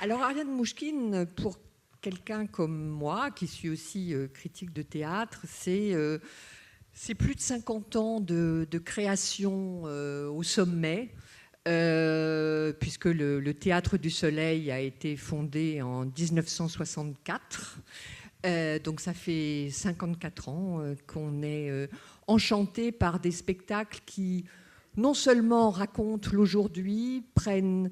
Alors Ariane Mouchkine, pour quelqu'un comme moi, qui suis aussi critique de théâtre, c'est plus de 50 ans de création au sommet, puisque le Théâtre du Soleil a été fondé en 1964. Donc ça fait 54 ans qu'on est enchanté par des spectacles qui non seulement racontent l'aujourd'hui, prennent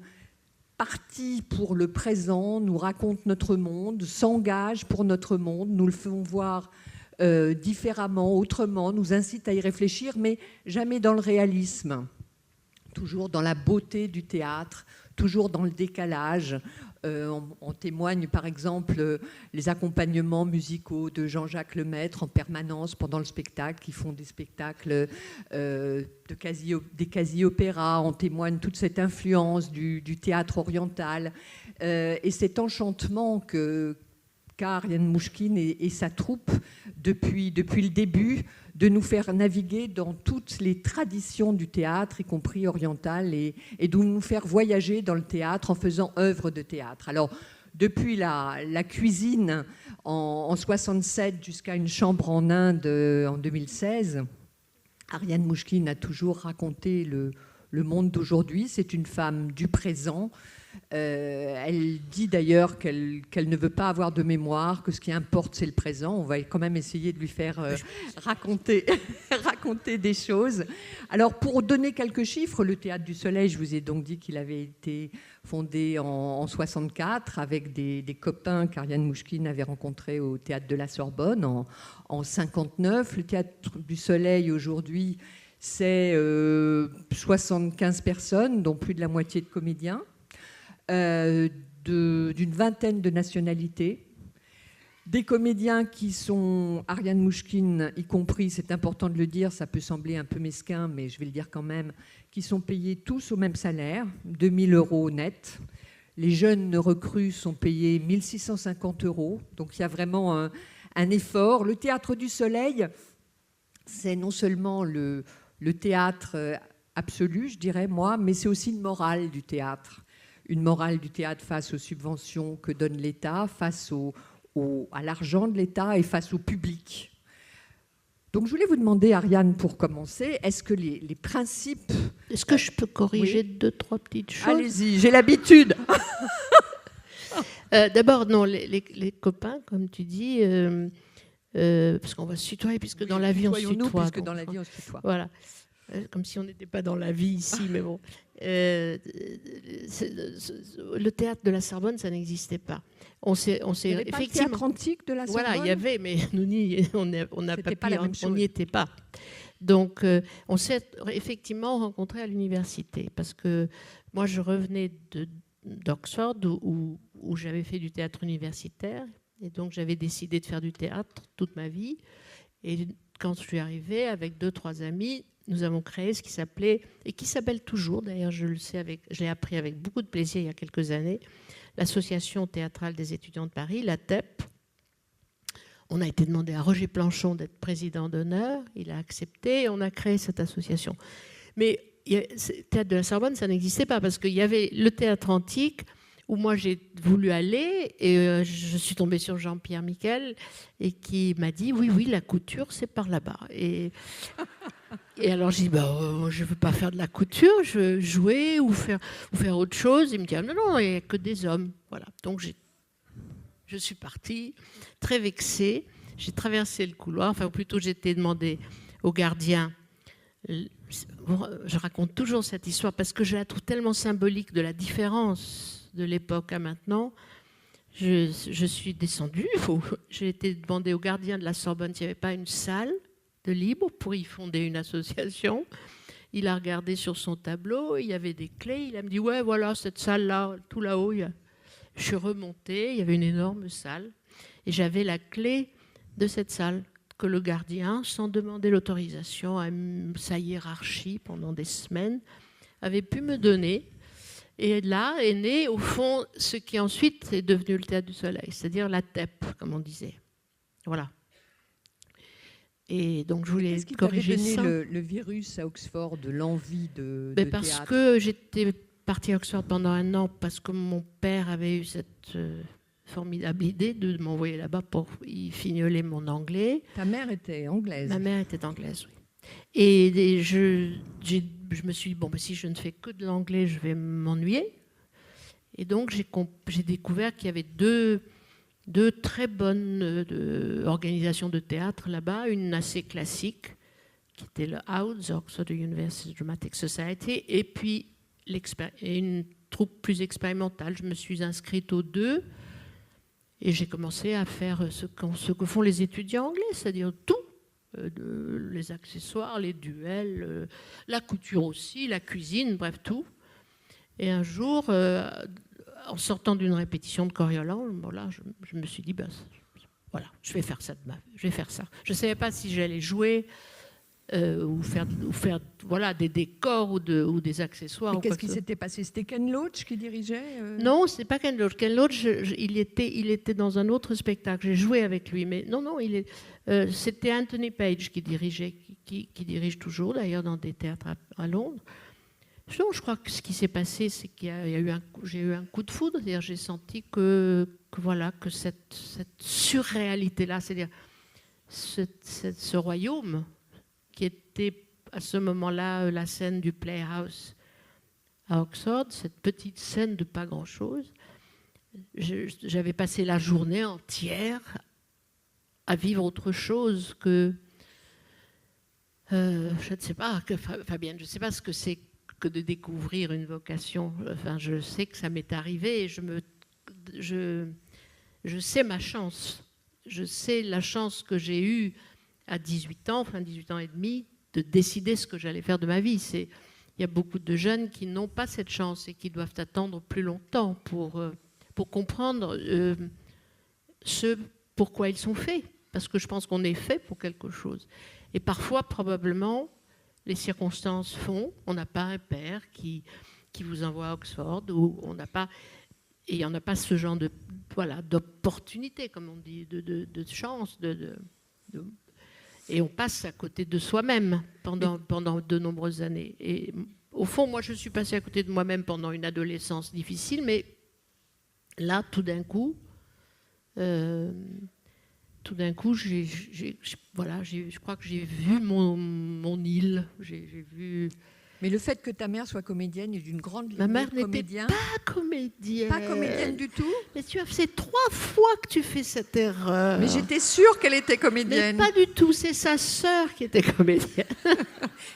parti pour le présent, nous racontent notre monde, s'engagent pour notre monde, nous le font voir différemment, autrement, nous incitent à y réfléchir, mais jamais dans le réalisme, toujours dans la beauté du théâtre, toujours dans le décalage. En témoignent par exemple les accompagnements musicaux de Jean-Jacques Lemaître en permanence pendant le spectacle, qui font des spectacles des quasi-opéras. En témoigne toute cette influence du théâtre oriental et cet enchantement qu'a Ariane Mouchkine et sa troupe depuis le début, de nous faire naviguer dans toutes les traditions du théâtre, y compris orientales, et de nous faire voyager dans le théâtre en faisant œuvre de théâtre. Alors, depuis la cuisine en 67 jusqu'à une chambre en Inde en 2016, Ariane Mouchkine a toujours raconté le monde d'aujourd'hui. C'est une femme du présent. Elle dit d'ailleurs qu'elle ne veut pas avoir de mémoire, que ce qui importe c'est le présent. On va quand même essayer de lui faire raconter des choses. Alors pour donner quelques chiffres, le Théâtre du Soleil, je vous ai donc dit qu'il avait été fondé en 64 avec des copains qu'Ariane Mouchkine avait rencontrés au Théâtre de la Sorbonne en 59. Le Théâtre du Soleil aujourd'hui, c'est 75 personnes, dont plus de la moitié de comédiens. D'une vingtaine de nationalités, des comédiens qui sont, Ariane Mouchkine y compris, c'est important de le dire, ça peut sembler un peu mesquin, mais je vais le dire quand même, qui sont payés tous au même salaire, 2 000 € net. Les jeunes recrues sont payés 1 650 €, donc il y a vraiment un effort. Le Théâtre du Soleil, c'est non seulement le théâtre absolu, je dirais moi, mais c'est aussi une morale du théâtre. Une morale du théâtre face aux subventions que donne l'État, face à l'argent de l'État et face au public. Donc je voulais vous demander, Ariane, pour commencer, est-ce que les principes... Est-ce que je peux corriger 2-3 petites choses? Allez-y, j'ai l'habitude. D'abord, non, les copains, comme tu dis, parce qu'on va se tutoyer, puisque dans la vie on se tutoie. Puisque dans la vie on se tutoie. Voilà. Comme si on n'était pas dans la vie ici, mais bon. Le théâtre de la Sorbonne, ça n'existait pas. On s'est effectivement. Pas le théâtre antique de la Sorbonne. Voilà, il y avait, mais nous on n'y était pas. Donc, on s'est effectivement rencontrés à l'université, parce que moi, je revenais d'Oxford, où j'avais fait du théâtre universitaire, et donc j'avais décidé de faire du théâtre toute ma vie. Et quand je suis arrivée avec 2-3 amis, nous avons créé ce qui s'appelait, et qui s'appelle toujours, d'ailleurs je le sais, je l'ai appris avec beaucoup de plaisir il y a quelques années, l'Association théâtrale des étudiants de Paris, l'ATEP. On a été demandé à Roger Planchon d'être président d'honneur, il a accepté, et on a créé cette association. Mais le théâtre de la Sorbonne, ça n'existait pas, parce qu'il y avait le théâtre antique, où moi j'ai voulu aller, et je suis tombée sur Jean-Pierre Miquel, et qui m'a dit oui, la couture c'est par là-bas. Et alors j'ai dit je ne veux pas faire de la couture, je veux jouer ou faire autre chose. Il me dit non, il n'y a que des hommes. Voilà. Donc je suis partie très vexée. J'ai traversé le couloir, enfin plutôt j'étais demandé au gardien. Je raconte toujours cette histoire parce que je la trouve tellement symbolique de la différence de l'époque à maintenant. Je suis descendue, j'ai été demandé au gardien de la Sorbonne s'il n'y avait pas une salle de libre pour y fonder une association. Il a regardé sur son tableau, il y avait des clés, il a me dit ouais voilà cette salle-là, tout là-haut. Je suis remontée, il y avait une énorme salle et j'avais la clé de cette salle que le gardien, sans demander l'autorisation à sa hiérarchie pendant des semaines, avait pu me donner. Et là est né, au fond, ce qui ensuite est devenu le Théâtre du Soleil, c'est-à-dire la TEP, comme on disait. Voilà. Et donc, je voulais corriger ça. Qu'est-ce qui t'avait donné le virus à Oxford de l'envie de parce théâtre? que j'étais partie à Oxford pendant 1 an parce que mon père avait eu cette formidable idée de m'envoyer là-bas pour y fignoler mon anglais. Ta mère était anglaise? Ma mère était anglaise, oui. Et je me suis dit, bon, si je ne fais que de l'anglais, je vais m'ennuyer. Et donc, j'ai découvert qu'il y avait deux très bonnes organisations de théâtre là-bas, une assez classique, qui était le OUDS, Oxford University Dramatic Society, et puis une troupe plus expérimentale. Je me suis inscrite aux deux et j'ai commencé à faire ce que font les étudiants anglais, c'est-à-dire tout, les accessoires, les duels, la couture aussi, la cuisine, bref, tout. Et un jour, en sortant d'une répétition de Coriolan, voilà, je me suis dit, voilà, je vais faire ça. Je ne savais pas si j'allais jouer ou faire voilà, des décors ou des accessoires. Et qu'est-ce qui s'était passé? C'était Ken Loach qui dirigeait Non, ce n'est pas Ken Loach. Ken Loach, il était dans un autre spectacle. J'ai joué avec lui. Mais non, c'était Anthony Page qui dirigeait, qui dirige toujours, d'ailleurs, dans des théâtres à Londres. Je crois que ce qui s'est passé, c'est j'ai eu un coup de foudre. C'est-à-dire, j'ai senti que cette surréalité-là, c'est-à-dire ce royaume qui était à ce moment-là la scène du Playhouse à Oxford, cette petite scène de pas grand-chose. J'avais passé la journée entière à vivre autre chose que... je ne sais pas, Fabienne, je ne sais pas ce que c'est que de découvrir une vocation. Enfin, je sais que ça m'est arrivé et je sais ma chance. Je sais la chance que j'ai eue à 18 ans, enfin 18 ans et demi, de décider ce que j'allais faire de ma vie. Il y a beaucoup de jeunes qui n'ont pas cette chance et qui doivent attendre plus longtemps pour comprendre ce pourquoi ils sont faits. Parce que je pense qu'on est fait pour quelque chose. Et parfois, probablement, les circonstances font, on n'a pas un père qui vous envoie à Oxford, ou on n'a pas... Et il n'y en a pas ce genre d'opportunité, comme on dit, de chance, et on passe à côté de soi-même pendant de nombreuses années. Et au fond, moi, je suis passée à côté de moi-même pendant une adolescence difficile, mais là, tout d'un coup, je crois que j'ai vu mon île. J'ai vu... Mais le fait que ta mère soit comédienne et d'une grande lignée Ma mère de comédiens... n'était pas comédienne. Pas comédienne du tout? Mais c'est 3 fois que tu fais cette erreur. Mais j'étais sûre qu'elle était comédienne. Mais pas du tout, c'est sa sœur qui était comédienne.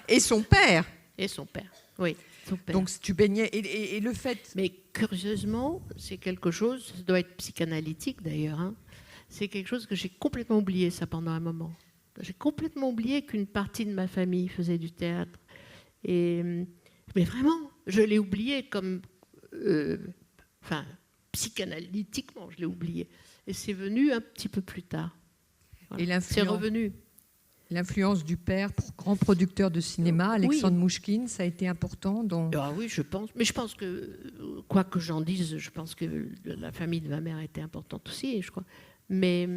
Et son père? Et son père, oui. Son père. Donc tu baignais... Et le fait... Mais curieusement, c'est quelque chose, ça doit être psychanalytique d'ailleurs, hein, c'est quelque chose que j'ai complètement oublié ça pendant un moment. J'ai complètement oublié qu'une partie de ma famille faisait du théâtre. Mais vraiment, je l'ai oublié comme... psychanalytiquement, je l'ai oublié. Et c'est venu un petit peu plus tard. Voilà. C'est revenu. L'influence du père, grand producteur de cinéma, Alexandre Mouchkine, ça a été important oui, je pense. Mais je pense que, quoi que j'en dise, je pense que la famille de ma mère était importante aussi, je crois. Mais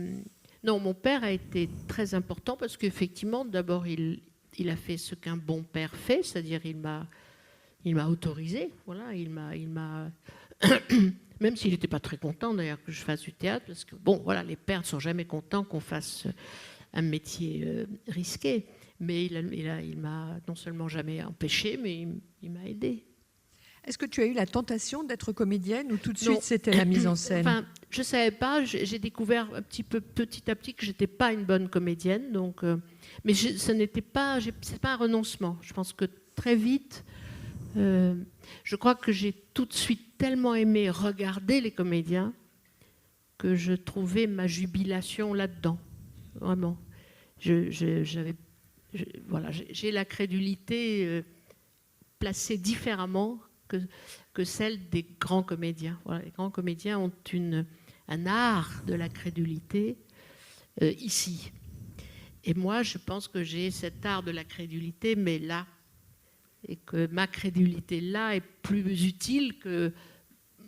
non, mon père a été très important parce qu'effectivement, d'abord, il a fait ce qu'un bon père fait, c'est-à-dire il m'a autorisé, voilà, il m'a même s'il n'était pas très content d'ailleurs que je fasse du théâtre, parce que bon, voilà, les pères ne sont jamais contents qu'on fasse un métier risqué, mais il m'a non seulement jamais empêché, mais il m'a aidé. Est-ce que tu as eu la tentation d'être comédienne ou tout de suite c'était la mise en scène? Enfin, je ne savais pas, j'ai découvert un petit peu petit à petit que je n'étais pas une bonne comédienne, donc, mais c'est pas un renoncement. Je pense que très vite, je crois que j'ai tout de suite tellement aimé regarder les comédiens que je trouvais ma jubilation là-dedans, vraiment. J'ai la crédulité placée différemment que celle des grands comédiens. Voilà, les grands comédiens ont un art de la crédulité ici. Et moi, je pense que j'ai cet art de la crédulité, mais là. Et que ma crédulité là est plus utile que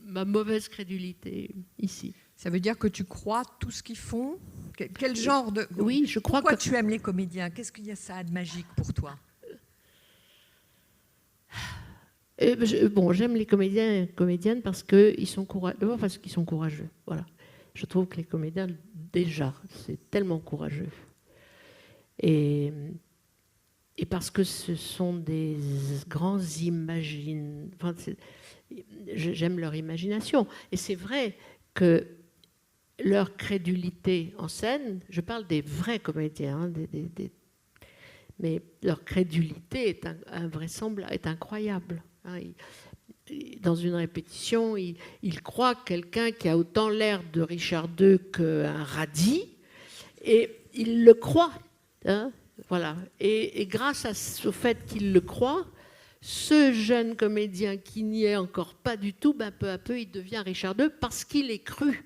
ma mauvaise crédulité ici. Ça veut dire que tu crois tout ce qu'ils font? Quel genre de... Oui, je crois. Pourquoi tu aimes les comédiens? Qu'est-ce qu'il y a ça de magique pour toi? J'aime les comédiens et comédiennes parce qu'ils sont courageux. D'abord parce qu'ils sont courageux. Voilà. Je trouve que les comédiens, déjà, c'est tellement courageux. Et parce que ce sont des grands j'aime leur imagination. Et c'est vrai que leur crédulité en scène, je parle des vrais comédiens, mais leur crédulité est invraisemblable, est incroyable. Dans une répétition, il croit quelqu'un qui a autant l'air de Richard II qu'un radis, et il le croit. Voilà. Et grâce au fait qu'il le croit, ce jeune comédien qui n'y est encore pas du tout, peu à peu, il devient Richard II parce qu'il est cru.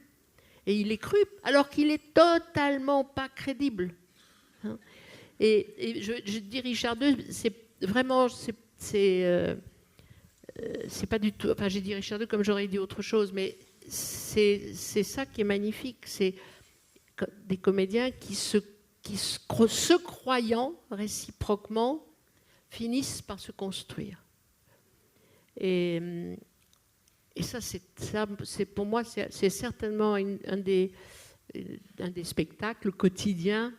Et il est cru alors qu'il est totalement pas crédible. Et je dis Richard II, c'est vraiment... c'est pas du tout... Enfin, j'ai dit Richard II comme j'aurais dit autre chose, mais c'est ça qui est magnifique. C'est des comédiens qui se croyant réciproquement, finissent par se construire. Et ça, pour moi, c'est certainement un des spectacles quotidiens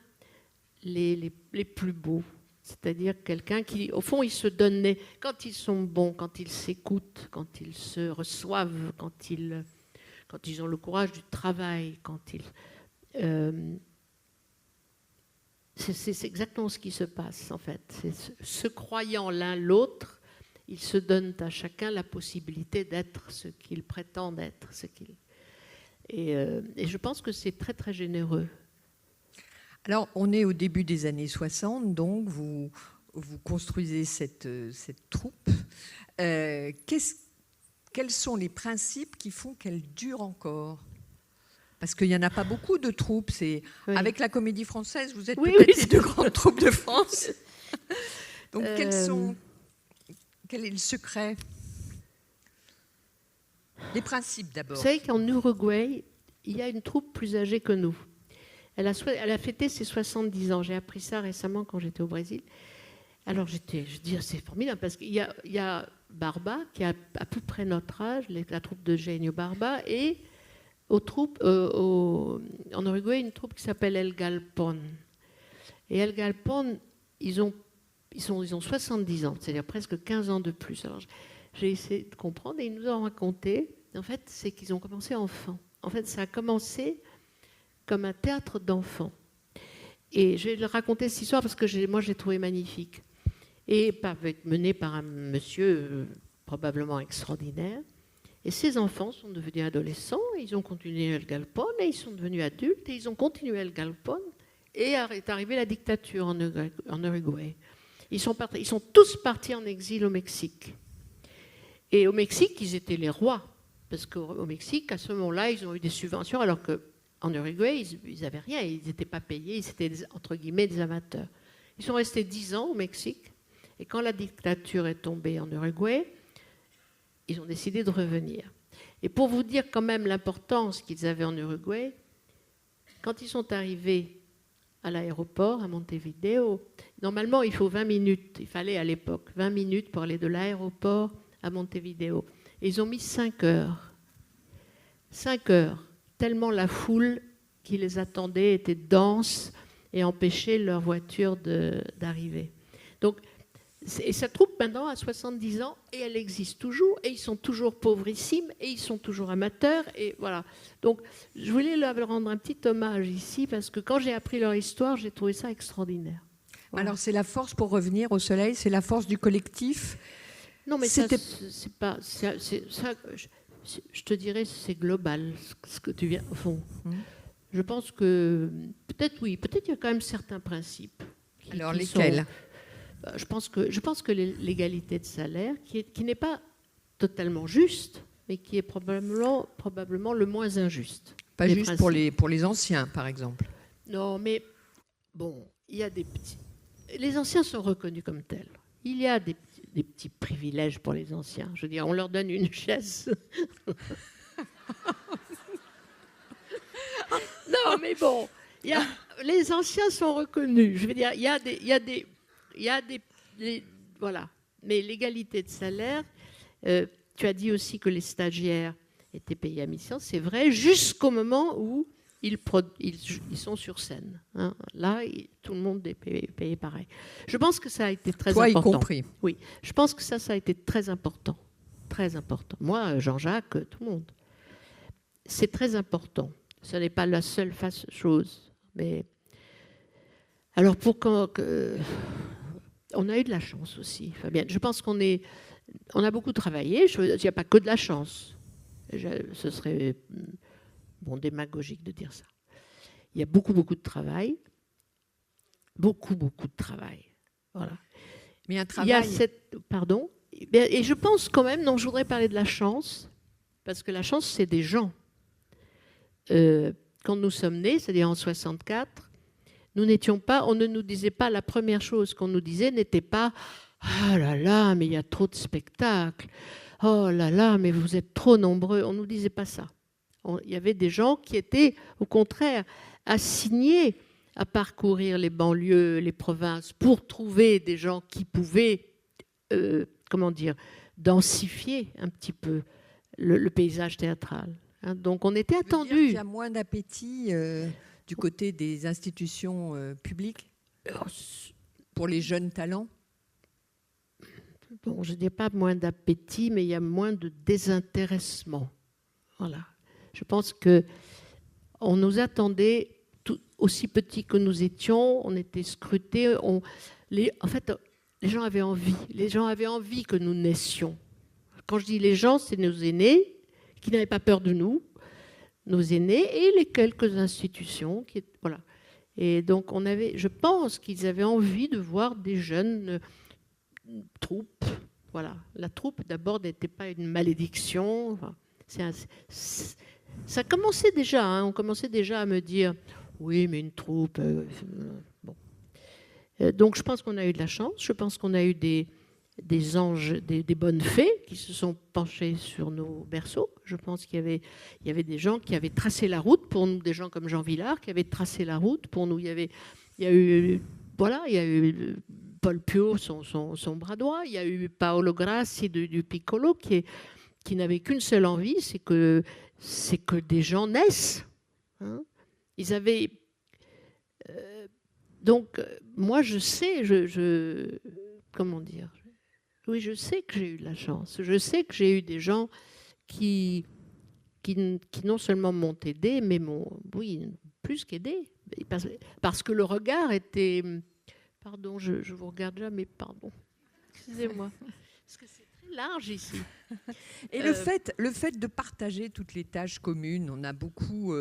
les plus beaux. C'est-à-dire quelqu'un qui, au fond, ils se donnent, quand ils sont bons, quand ils s'écoutent, quand ils se reçoivent, quand ils ont le courage du travail, quand ils... c'est exactement ce qui se passe, en fait. Se croyant l'un l'autre, ils se donnent à chacun la possibilité d'être ce qu'ils prétendent être. Et je pense que c'est très, très généreux. Alors, on est au début des années 60, donc vous construisez cette troupe. Quels sont les principes qui font qu'elle dure encore ? Parce qu'il n'y en a pas beaucoup de troupes. Oui. Avec la Comédie Française, vous êtes peut-être les deux grandes troupes de France. Donc, quel est le secret ? Les principes, d'abord. Vous savez qu'en Uruguay, il y a une troupe plus âgée que nous. Elle a fêté ses 70 ans. J'ai appris ça récemment quand j'étais au Brésil. Alors, je dis, c'est formidable, parce qu'il y a Barba, qui a à peu près notre âge, la troupe de Genio Barba, et en Uruguay, une troupe qui s'appelle El Galpón. Et El Galpón, ils ont 70 ans, c'est-à-dire presque 15 ans de plus. Alors, j'ai essayé de comprendre, et ils nous ont raconté, en fait, c'est qu'ils ont commencé enfants. En fait, ça a commencé comme un théâtre d'enfants. Et je vais le raconter cette histoire parce que moi, je l'ai trouvé magnifique. Et mené par un monsieur probablement extraordinaire. Et ces enfants sont devenus adolescents, et ils ont continué El Galpón, et ils sont devenus adultes, et ils ont continué El Galpón, et est arrivée la dictature en Uruguay. Ils sont tous partis en exil au Mexique. Et au Mexique, ils étaient les rois, parce qu'au Mexique, à ce moment-là, ils ont eu des subventions, alors qu'en Uruguay, ils n'avaient rien, ils n'étaient pas payés, ils étaient, entre guillemets, des amateurs. Ils sont restés 10 ans au Mexique, et quand la dictature est tombée en Uruguay, ils ont décidé de revenir. Et pour vous dire quand même l'importance qu'ils avaient en Uruguay, quand ils sont arrivés à l'aéroport, à Montevideo, normalement, il faut 20 minutes. Il fallait à l'époque 20 minutes pour aller de l'aéroport à Montevideo. Et ils ont mis 5 heures. 5 heures, tellement la foule qui les attendait était dense et empêchait leur voiture d'arriver. Donc, et sa troupe maintenant a 70 ans et elle existe toujours et ils sont toujours pauvrissimes et ils sont toujours amateurs et voilà. Donc je voulais leur rendre un petit hommage ici parce que quand j'ai appris leur histoire, j'ai trouvé ça extraordinaire. Voilà. Alors c'est la force, pour revenir au soleil, c'est la force du collectif. Non mais c'est pas ça, je te dirais c'est global ce que tu viens au fond. Je pense que peut-être il y a quand même certains principes. Alors lesquels ? Je pense que l'égalité de salaire, qui n'est pas totalement juste, mais qui est probablement le moins injuste. Pas juste pour les anciens, par exemple. Non, mais bon, il y a des petits... Les anciens sont reconnus comme tels. Il y a des petits privilèges pour les anciens. Je veux dire, on leur donne une chaise. Non, mais bon, les anciens sont reconnus. Je veux dire, il y a des voilà. Mais l'égalité de salaire, Tu as dit aussi que les stagiaires étaient payés à mi-temps. C'est vrai, jusqu'au moment où ils sont sur scène. Hein. Là, tout le monde est payé pareil. Je pense que ça a été très important. Toi y compris. Oui, je pense que ça a été très important. Très important. Moi, Jean-Jacques, tout le monde. C'est très important. Ce n'est pas la seule chose. Mais alors, on a eu de la chance aussi, Fabienne. Je pense qu'on a beaucoup travaillé. Il n'y a pas que de la chance. Ce serait démagogique de dire ça. Il y a beaucoup de travail. Beaucoup de travail. Voilà. Mais un travail... Il y a Pardon. Et je pense quand même, je voudrais parler de la chance, parce que la chance, c'est des gens. Quand nous sommes nés, c'est-à-dire en 64, on ne nous disait pas, la première chose qu'on nous disait n'était pas « Ah là là, mais il y a trop de spectacles. Oh là là, mais vous êtes trop nombreux. » On ne nous disait pas ça. Il y avait des gens qui étaient, au contraire, assignés à parcourir les banlieues, les provinces, pour trouver des gens qui pouvaient, densifier un petit peu le paysage théâtral. Hein, donc on était attendus. Il y a moins d'appétit du côté des institutions publiques pour les jeunes talents. Bon, je ne dis pas moins d'appétit, mais il y a moins de désintéressement. Voilà. Je pense qu'on nous attendait, aussi petits que nous étions, on était scrutés. En fait, les gens avaient envie. Les gens avaient envie que nous naissions. Quand je dis les gens, c'est nos aînés qui n'avaient pas peur de nous, nos aînés et les quelques institutions. Voilà. Et donc, je pense qu'ils avaient envie de voir des jeunes troupes. Voilà. La troupe, d'abord, n'était pas une malédiction. Enfin, ça commençait déjà. Hein, on commençait déjà à me dire, oui, mais une troupe... bon. Donc, je pense qu'on a eu de la chance. Je pense qu'on a eu des anges, des bonnes fées qui se sont penchés sur nos berceaux. Je pense qu'il y avait des gens qui avaient tracé la route pour nous, des gens comme Jean Villard qui avaient tracé la route pour nous. Il y a eu Paul Piot, son bras droit. Il y a eu Paolo Grassi du Piccolo qui n'avait qu'une seule envie, c'est que des gens naissent. Hein. Ils avaient... donc, moi, je sais, comment dire ? Oui, je sais que j'ai eu de la chance. Je sais que j'ai eu des gens qui non seulement m'ont aidé, mais oui, plus qu'aidé. Parce que le regard était... Pardon, je vous regarde déjà, mais pardon. Excusez-moi. Parce que c'est très large ici. Et le fait de partager toutes les tâches communes, on a beaucoup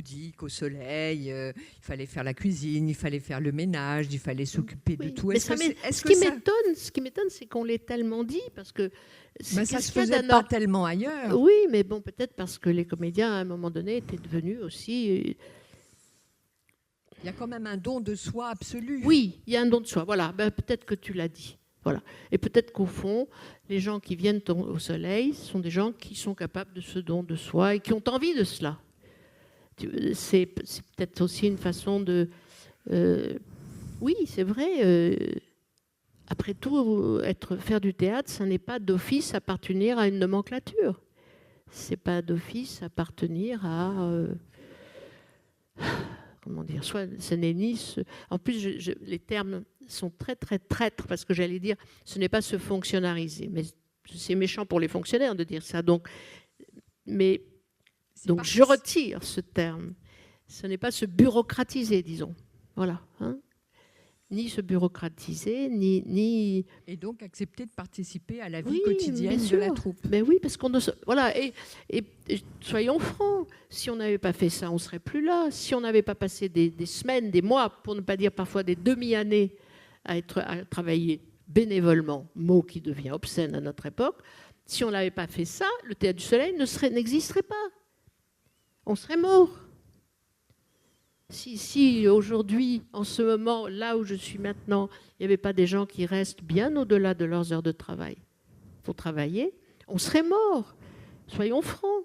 dit qu'au Soleil, il fallait faire la cuisine, il fallait faire le ménage, il fallait s'occuper de tout. Ce qui m'étonne, c'est qu'on l'ait tellement dit, parce que ça se faisait pas tellement ailleurs. Oui, mais bon, peut-être parce que les comédiens, à un moment donné, étaient devenus aussi... Il y a quand même un don de soi absolu. Oui, il y a un don de soi. Voilà, peut-être que tu l'as dit. Voilà. Et peut-être qu'au fond, les gens qui viennent au Soleil sont des gens qui sont capables de ce don de soi et qui ont envie de cela. C'est peut-être aussi une façon de... oui, c'est vrai. Après tout, faire du théâtre, ce n'est pas d'office appartenir à une nomenclature. Ce n'est pas d'office appartenir à... comment dire, soit ce n'est ni... En plus, les termes sont très, très traîtres, parce que j'allais dire, ce n'est pas se fonctionnariser. Mais c'est méchant pour les fonctionnaires de dire ça. Donc je retire ce terme. Ce n'est pas se bureaucratiser, disons. Voilà. Hein, ni se bureaucratiser, ni... Et donc accepter de participer à la vie quotidienne de la troupe. Mais oui, parce qu'on... Voilà, et soyons francs, si on n'avait pas fait ça, on ne serait plus là. Si on n'avait pas passé des semaines, des mois, pour ne pas dire parfois des demi-années, à travailler bénévolement, mot qui devient obscène à notre époque, si on n'avait pas fait ça, le Théâtre du Soleil n'existerait pas. On serait mort. Si aujourd'hui, en ce moment, là où je suis maintenant, il n'y avait pas des gens qui restent bien au-delà de leurs heures de travail pour travailler, on serait mort. Soyons francs.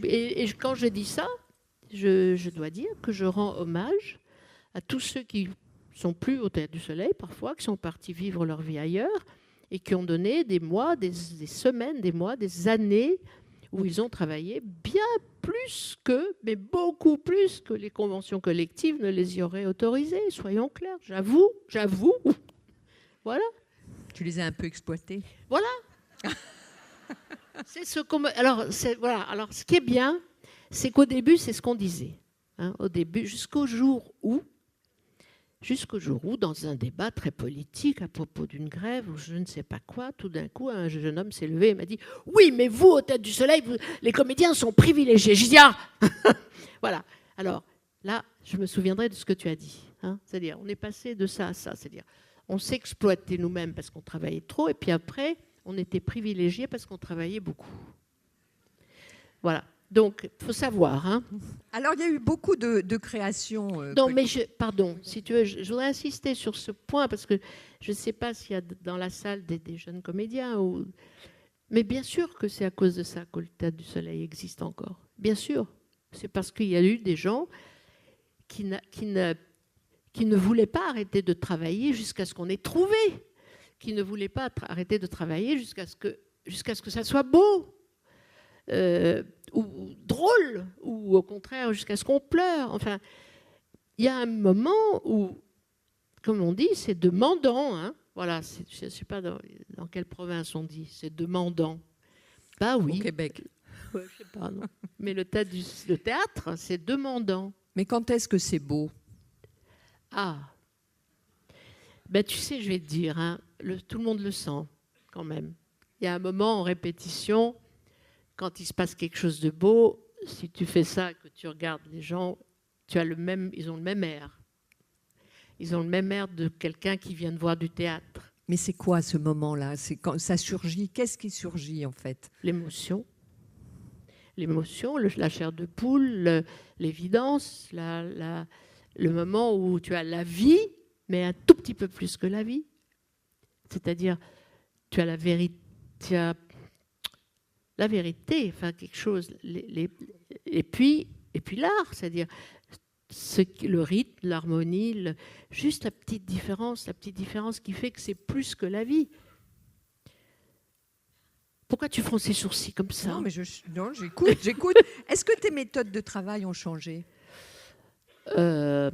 Et quand je dis ça, je dois dire que je rends hommage à tous ceux qui sont plus au Théâtre du Soleil parfois, qui sont partis vivre leur vie ailleurs et qui ont donné des mois, des semaines, des mois, des années où ils ont travaillé bien plus que, mais beaucoup plus que les conventions collectives ne les y auraient autorisés, soyons clairs. J'avoue. Voilà. Tu les as un peu exploités. Voilà. Alors, ce qui est bien, c'est qu'au début, c'est ce qu'on disait. Hein, au début, jusqu'au jour où, dans un débat très politique à propos d'une grève ou je ne sais pas quoi, tout d'un coup, un jeune homme s'est levé et m'a dit « Oui, mais vous, au Théâtre du Soleil, les comédiens sont privilégiés. » Je dis « Ah !» Voilà. Alors, là, je me souviendrai de ce que tu as dit. Hein, c'est-à-dire, on est passé de ça à ça. C'est-à-dire, on s'exploitait nous-mêmes parce qu'on travaillait trop et puis après, on était privilégiés parce qu'on travaillait beaucoup. Voilà. Donc, il faut savoir. Hein. Alors, il y a eu beaucoup de créations. Non, mais pardon, si tu veux, je voudrais insister sur ce point parce que je ne sais pas s'il y a dans la salle des jeunes comédiens. Mais bien sûr que c'est à cause de ça que le Théâtre du Soleil existe encore. Bien sûr. C'est parce qu'il y a eu des gens qui ne voulaient pas arrêter de travailler jusqu'à ce qu'on ait trouvé. Qui ne voulaient pas arrêter de travailler jusqu'à ce que ça soit beau. Ou drôle, ou au contraire jusqu'à ce qu'on pleure. Enfin, il y a un moment où, comme on dit, c'est demandant. Hein. Voilà, je ne sais pas dans quelle province on dit, c'est demandant. Bah oui. Au Québec. Ouais, je sais pas, non. Mais le théâtre, c'est demandant. Mais quand est-ce que c'est beau ? Ah, ben tu sais, je vais te dire, hein, tout le monde le sent quand même. Il y a un moment en répétition. Quand il se passe quelque chose de beau, si tu fais ça, que tu regardes les gens, ils ont le même air. Ils ont le même air de quelqu'un qui vient de voir du théâtre. Mais c'est quoi ce moment-là ? C'est quand ça surgit ? Qu'est-ce qui surgit en fait ? L'émotion, la chair de poule, l'évidence, le moment où tu as la vie, mais un tout petit peu plus que la vie. C'est-à-dire, tu as la vérité. La vérité, enfin quelque chose, et puis l'art, c'est-à-dire le rythme, l'harmonie, juste la petite différence qui fait que c'est plus que la vie. Pourquoi tu fronces les sourcils comme ça ? Non, mais j'écoute. Est-ce que tes méthodes de travail ont changé ? Eh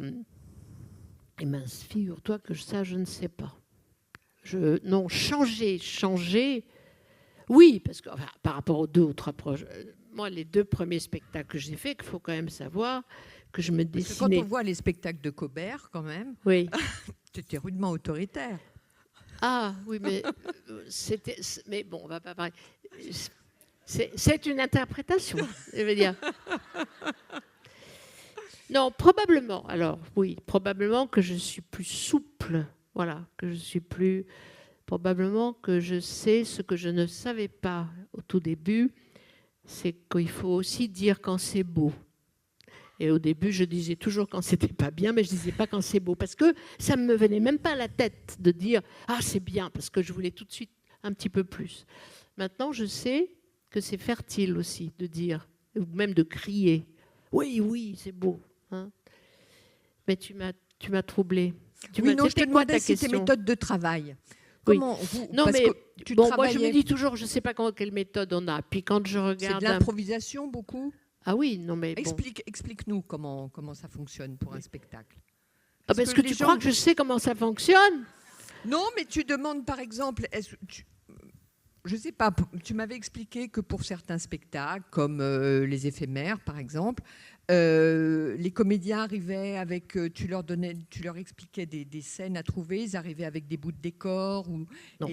bien, figure-toi que ça, je ne sais pas. Non, changer. Oui, parce que par rapport aux 2 ou 3 projets, moi, les 2 premiers spectacles que j'ai faits, il faut quand même savoir que je me dessinais. Parce que quand on voit les spectacles de Cobert, quand même, oui. Tu étais rudement autoritaire. Ah, oui, mais mais bon, on va pas parler. C'est une interprétation, je veux dire. Non, probablement. Alors, oui, probablement que je suis plus souple. Voilà, que je suis plus. Probablement que je sais ce que je ne savais pas au tout début, c'est qu'il faut aussi dire quand c'est beau. Et au début, je disais toujours quand c'était pas bien, mais je disais pas quand c'est beau, parce que ça me venait même pas à la tête de dire ah c'est bien, parce que je voulais tout de suite un petit peu plus. Maintenant, je sais que c'est fertile aussi de dire, ou même de crier oui, c'est beau. Hein, mais tu m'as troublée. Non, je te demandais si tes méthodes de travail. Comment oui. Non, mais moi je me dis toujours, je ne sais pas quelle méthode on a. Puis quand je regarde, c'est de l'improvisation beaucoup. Ah oui, non mais explique-nous comment ça fonctionne pour un spectacle. Parce que tu crois que je sais comment ça fonctionne ? Non, mais tu demandes par exemple, je ne sais pas, tu m'avais expliqué que pour certains spectacles, comme les éphémères par exemple, les comédiens arrivaient avec, tu leur expliquais des scènes à trouver, ils arrivaient avec des bouts de décor non.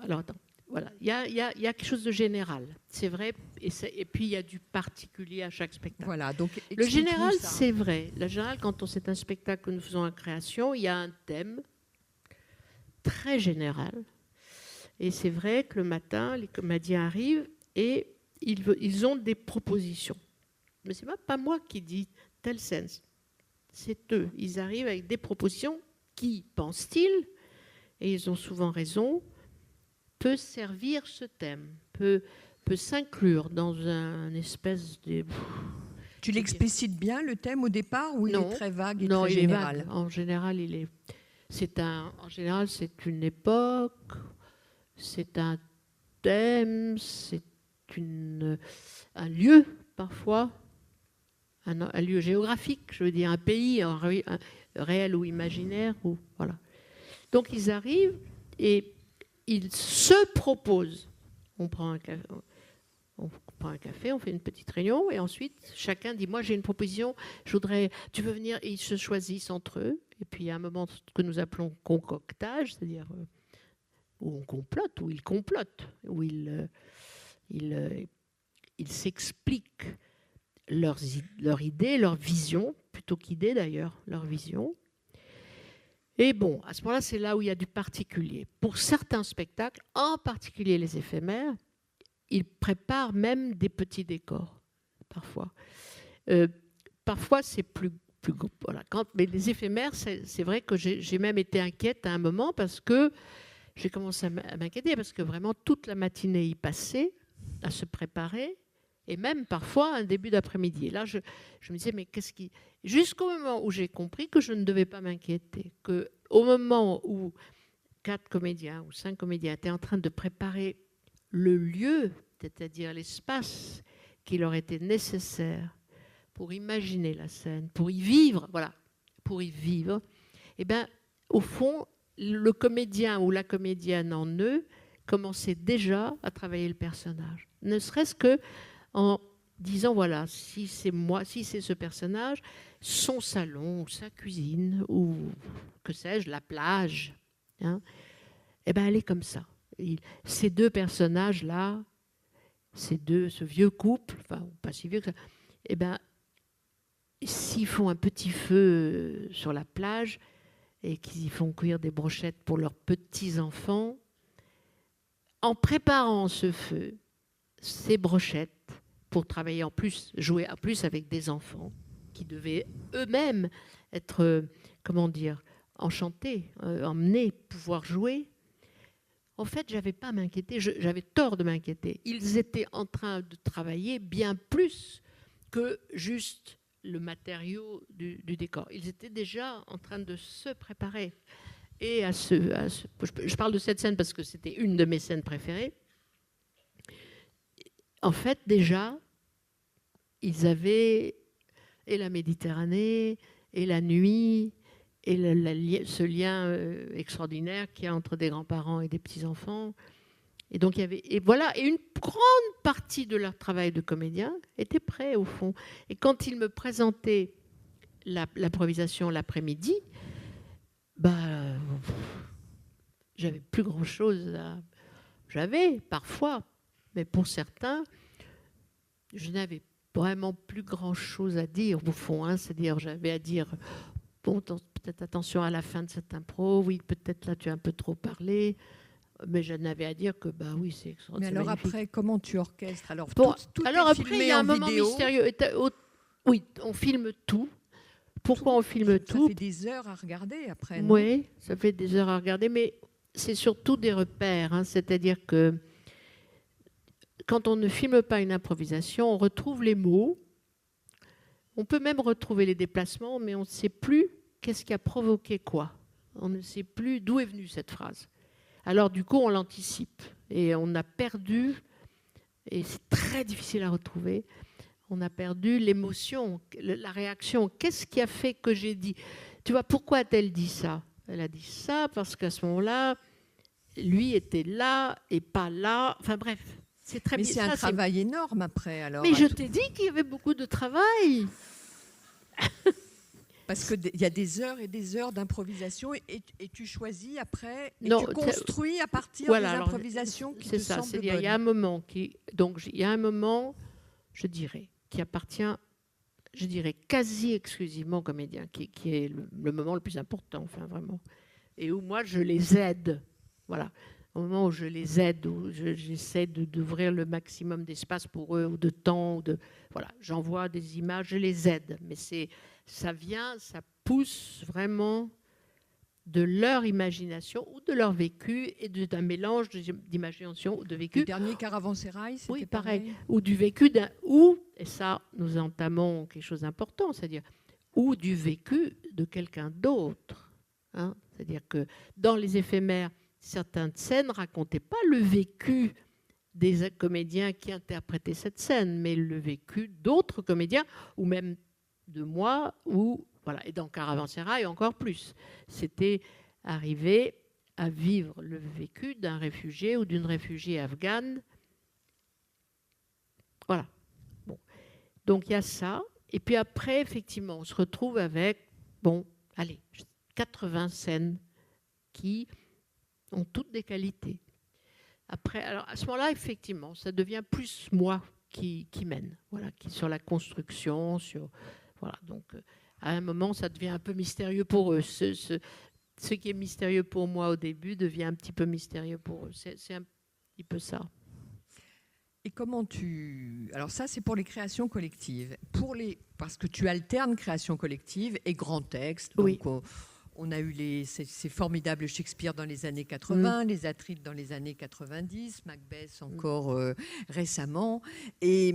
Alors attends, voilà, il y a quelque chose de général, c'est vrai, et puis il y a du particulier à chaque spectacle. Voilà, donc le général, c'est vrai. Le général, quand c'est un spectacle que nous faisons en création, il y a un thème très général. Et c'est vrai que le matin, les comédiens arrivent et ils ont des propositions. Mais ce n'est pas moi qui dis telle scène. C'est eux. Ils arrivent avec des propositions qui, pensent-ils, et ils ont souvent raison, peut servir ce thème, peut s'inclure dans un espèce de... Tu l'explicites bien, le thème, au départ, ou il est très vague et très général? Il est vague. En général, c'est une époque, c'est un thème, c'est un lieu, parfois, un lieu géographique, je veux dire, un pays, un réel ou imaginaire. Voilà. Donc, ils arrivent et ils se proposent. On prend un café, on fait une petite réunion, et ensuite, chacun dit, moi, j'ai une proposition, tu veux venir? Et ils se choisissent entre eux. Et puis, il y a un moment que nous appelons concoctage, c'est-à-dire où on complote, où ils complotent, où ils s'expliquent leur idée, leur vision, plutôt qu'idée d'ailleurs, leur vision. Et bon, à ce moment-là, c'est là où il y a du particulier. Pour certains spectacles, en particulier les éphémères, ils préparent même des petits décors, parfois. Parfois, c'est plus voilà. Mais les éphémères, c'est vrai que j'ai même été inquiète à un moment, parce que j'ai commencé à m'inquiéter, parce que vraiment toute la matinée y passait à se préparer, et même parfois un début d'après-midi. Et là, je me disais, mais qu'est-ce qui... Jusqu'au moment où j'ai compris que je ne devais pas m'inquiéter, qu'au moment où 4 comédiens ou 5 comédiens étaient en train de préparer le lieu, c'est-à-dire l'espace qui leur était nécessaire pour imaginer la scène, pour y vivre, voilà, pour y vivre, eh bien, au fond, le comédien ou la comédienne en eux commençait déjà à travailler le personnage. Ne serait-ce que en disant, voilà, si c'est moi, si c'est ce personnage, son salon, sa cuisine, ou que sais-je, la plage, hein, eh bien, elle est comme ça. Ces deux personnages-là, ce vieux couple, enfin, pas si vieux que ça, eh bien, s'ils font un petit feu sur la plage et qu'ils y font cuire des brochettes pour leurs petits-enfants, en préparant ce feu, ces brochettes, pour travailler en plus, jouer en plus avec des enfants qui devaient eux-mêmes être, enchantés, emmenés, pouvoir jouer. En fait, je n'avais pas à m'inquiéter, j'avais tort de m'inquiéter. Ils étaient en train de travailler bien plus que juste le matériau du décor. Ils étaient déjà en train de se préparer. Et je parle de cette scène parce que c'était une de mes scènes préférées. En fait, déjà, ils avaient et la Méditerranée, et la nuit, et ce lien extraordinaire qu'il y a entre des grands-parents et des petits-enfants. Et donc, et une grande partie de leur travail de comédien était prêt, au fond. Et quand ils me présentaient l'improvisation l'après-midi, j'avais plus grand-chose à... J'avais, parfois, mais pour certains, je n'avais vraiment plus grand-chose à dire, au fond. Hein, c'est-à-dire, j'avais à dire, bon, peut-être attention à la fin de cette impro, oui, peut-être là, tu as un peu trop parlé, mais je n'avais à dire que, oui, c'est extraordinaire. Mais alors après, comment tu orchestres? Alors, après, il y a un moment mystérieux. Oui, on filme tout. Pourquoi on filme tout? Ça fait des heures à regarder après, non? Oui, ça fait des heures à regarder, mais c'est surtout des repères. Hein, c'est-à-dire que quand on ne filme pas une improvisation, on retrouve les mots. On peut même retrouver les déplacements, mais on ne sait plus qu'est-ce qui a provoqué quoi. On ne sait plus d'où est venue cette phrase. Alors du coup, on l'anticipe. Et on a perdu, et c'est très difficile à retrouver, on a perdu l'émotion, la réaction. Qu'est-ce qui a fait que j'ai dit? Tu vois, pourquoi a-t-elle dit ça? Elle a dit ça parce qu'à ce moment-là, lui était là et pas là. Enfin bref, c'est très bien. Mais c'est un travail énorme après. Alors, mais je t'ai dit qu'il y avait beaucoup de travail. Parce qu'il y a des heures et des heures d'improvisation et tu choisis après et tu construis à partir des improvisations qui te semblent bonnes. Il y a un moment je dirais, qui appartient, je dirais, quasi exclusivement aux comédiens, qui est le moment le plus important, enfin vraiment, et où moi je les aide, voilà, au moment où je les aide, où j'essaie d'ouvrir le maximum d'espace pour eux, ou de temps, voilà, j'envoie des images, je les aide, mais ça pousse vraiment de leur imagination ou de leur vécu et d'un mélange d'imagination ou de vécu. Le dernier Caravansérail, c'était oui, pareil. Ou du vécu et ça, nous entamons quelque chose d'important, c'est-à-dire ou du vécu de quelqu'un d'autre. Hein. C'est-à-dire que dans les éphémères, certaines scènes ne racontaient pas le vécu des comédiens qui interprétaient cette scène, mais le vécu d'autres comédiens, ou même de moi, ou voilà. Et dans Caravansérail, encore plus. C'était arriver à vivre le vécu d'un réfugié ou d'une réfugiée afghane. Voilà. Bon. Donc il y a ça. Et puis après, effectivement, on se retrouve avec, 80 scènes qui ont toutes des qualités. Après, alors à ce moment-là, effectivement, ça devient plus moi qui mène, voilà, qui sur la construction, voilà. Donc à un moment, ça devient un peu mystérieux pour eux. Ce qui est mystérieux pour moi au début devient un petit peu mystérieux pour eux. C'est un petit peu ça. Et comment alors ça, c'est pour les créations collectives. Parce que tu alternes création collective et grand texte. Donc oui. On a eu ces formidables Shakespeare dans les années 80, les Atrides dans les années 90, Macbeth encore récemment. Et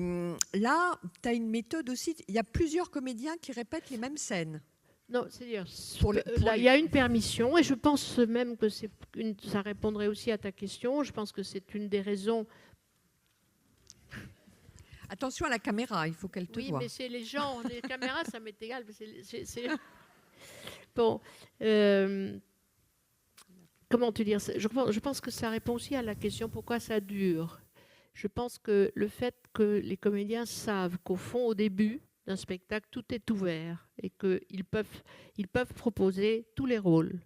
là, tu as une méthode aussi. Il y a plusieurs comédiens qui répètent les mêmes scènes. Non, c'est-à-dire, il y a une permission, et je pense même que ça répondrait aussi à ta question. Je pense que c'est une des raisons. Attention à la caméra, il faut qu'elle te voie. Oui, mais c'est les gens, les caméras, ça m'est égal. Bon, comment te dire, je pense que ça répond aussi à la question pourquoi ça dure. Je pense que le fait que les comédiens savent qu'au fond, au début d'un spectacle, tout est ouvert et qu'ils peuvent proposer tous les rôles.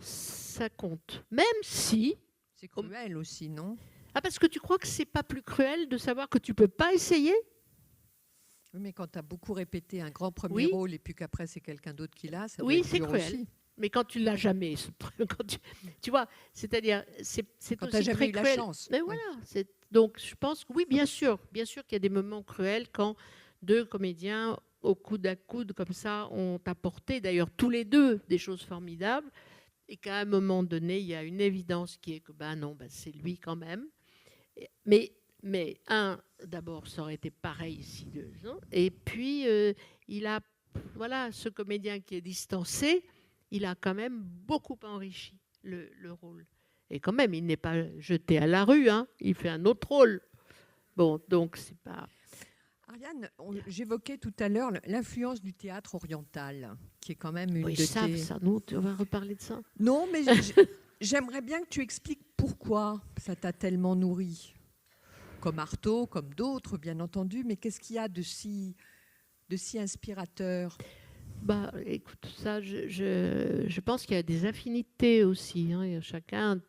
Ça compte. Même si... C'est cruel aussi, non ? Ah, parce que tu crois que c'est pas plus cruel de savoir que tu peux pas essayer ? Oui, mais quand tu as beaucoup répété un grand premier rôle et puis qu'après c'est quelqu'un d'autre qui l'a, ça doit oui, être c'est dur cruel. Aussi. Mais quand tu l'as jamais, tu vois, c'est-à-dire c'est quand aussi tu n'as jamais eu cruel. La chance. Mais voilà, donc je pense que oui, bien sûr qu'il y a des moments cruels quand deux comédiens au coude à coude comme ça ont apporté d'ailleurs tous les deux des choses formidables et qu'à un moment donné il y a une évidence qui est que c'est lui quand même. Mais d'abord, ça aurait été pareil ici 2 ans. Et puis, il a, ce comédien qui est distancé, il a quand même beaucoup enrichi le rôle. Et quand même, il n'est pas jeté à la rue, hein, il fait un autre rôle. Bon, donc, c'est pas... Ariane, j'évoquais tout à l'heure l'influence du théâtre oriental, qui est quand même une ça, nous, on va reparler de ça. Non, mais j'aimerais bien que tu expliques pourquoi ça t'a tellement nourri. Comme Artaud, comme d'autres, bien entendu, mais qu'est-ce qu'il y a de si inspirateur ? Écoute, ça, je pense qu'il y a des affinités aussi. Hein. Chacun,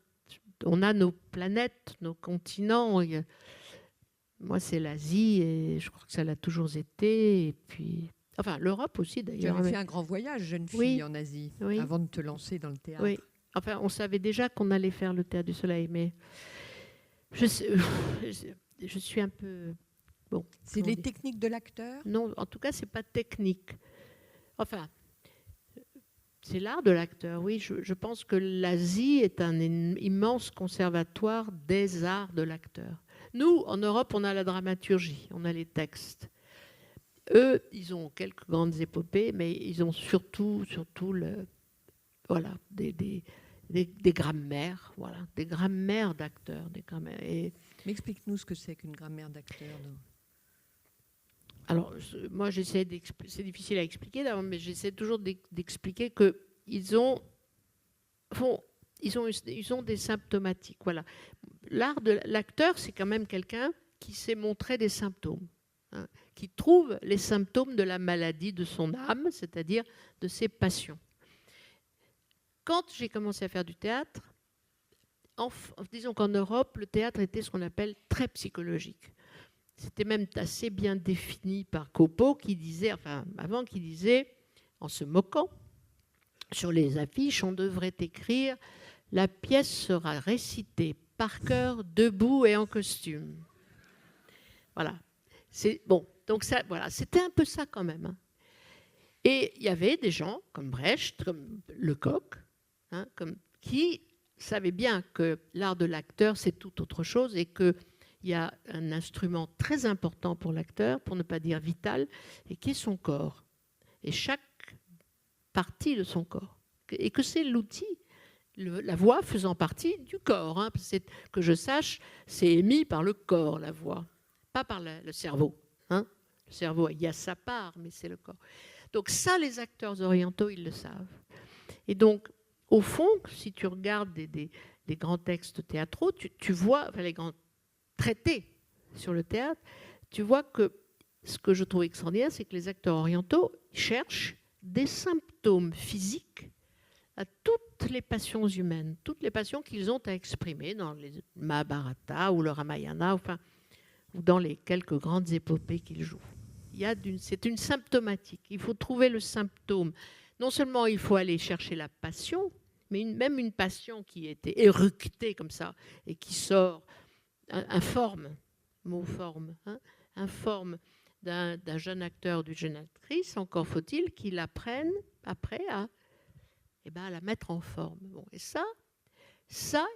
on a nos planètes, nos continents. Moi, c'est l'Asie et je crois que ça l'a toujours été. Et puis, l'Europe aussi d'ailleurs. Tu avais fait un grand voyage, jeune fille, en Asie, avant de te lancer dans le théâtre. Oui. On savait déjà qu'on allait faire le Théâtre du Soleil, mais je suis un peu... Bon. C'est les techniques de l'acteur ? Non, en tout cas, c'est pas technique. C'est l'art de l'acteur, oui. Je pense que l'Asie est un immense conservatoire des arts de l'acteur. Nous, en Europe, on a la dramaturgie, on a les textes. Eux, ils ont quelques grandes épopées, mais ils ont surtout des grammaires, des grammaires d'acteurs, Mais explique-nous ce que c'est qu'une grammaire d'acteur. Alors, moi, c'est difficile à expliquer d'abord, mais j'essaie toujours d'expliquer qu'ils ont des symptomatiques. Voilà. L'art de l'acteur, c'est quand même quelqu'un qui sait montrer des symptômes, hein, qui trouve les symptômes de la maladie de son âme, c'est-à-dire de ses passions. Quand j'ai commencé à faire du théâtre, disons qu'en Europe, le théâtre était ce qu'on appelle très psychologique. C'était même assez bien défini par Copo, qui disait, en se moquant, sur les affiches, on devrait écrire « La pièce sera récitée par cœur, debout et en costume ». Voilà. Donc c'était un peu ça quand même. Hein. Et il y avait des gens comme Brecht, comme Lecoq, hein, qui savait bien que l'art de l'acteur, c'est tout autre chose et qu'il y a un instrument très important pour l'acteur, pour ne pas dire vital, et qui est son corps. Et chaque partie de son corps. Et que c'est l'outil, la voix faisant partie du corps. Hein, que je sache, c'est émis par le corps, la voix, pas par le cerveau. Hein. Le cerveau, il y a sa part, mais c'est le corps. Donc ça, les acteurs orientaux, ils le savent. Et donc, au fond, si tu regardes des grands textes théâtraux, tu vois, enfin, les grands traités sur le théâtre, tu vois que ce que je trouve extraordinaire, c'est que les acteurs orientaux cherchent des symptômes physiques à toutes les passions humaines, toutes les passions qu'ils ont à exprimer dans les Mahabharata ou le Ramayana, enfin, ou dans les quelques grandes épopées qu'ils jouent. C'est une symptomatique. Il faut trouver le symptôme. Non seulement il faut aller chercher la passion, mais même une passion qui était éructée comme ça et qui sort informe, mot forme, hein, informe d'un jeune acteur, d'une jeune actrice, encore faut-il qu'il apprenne après à la mettre en forme. Bon, et ça,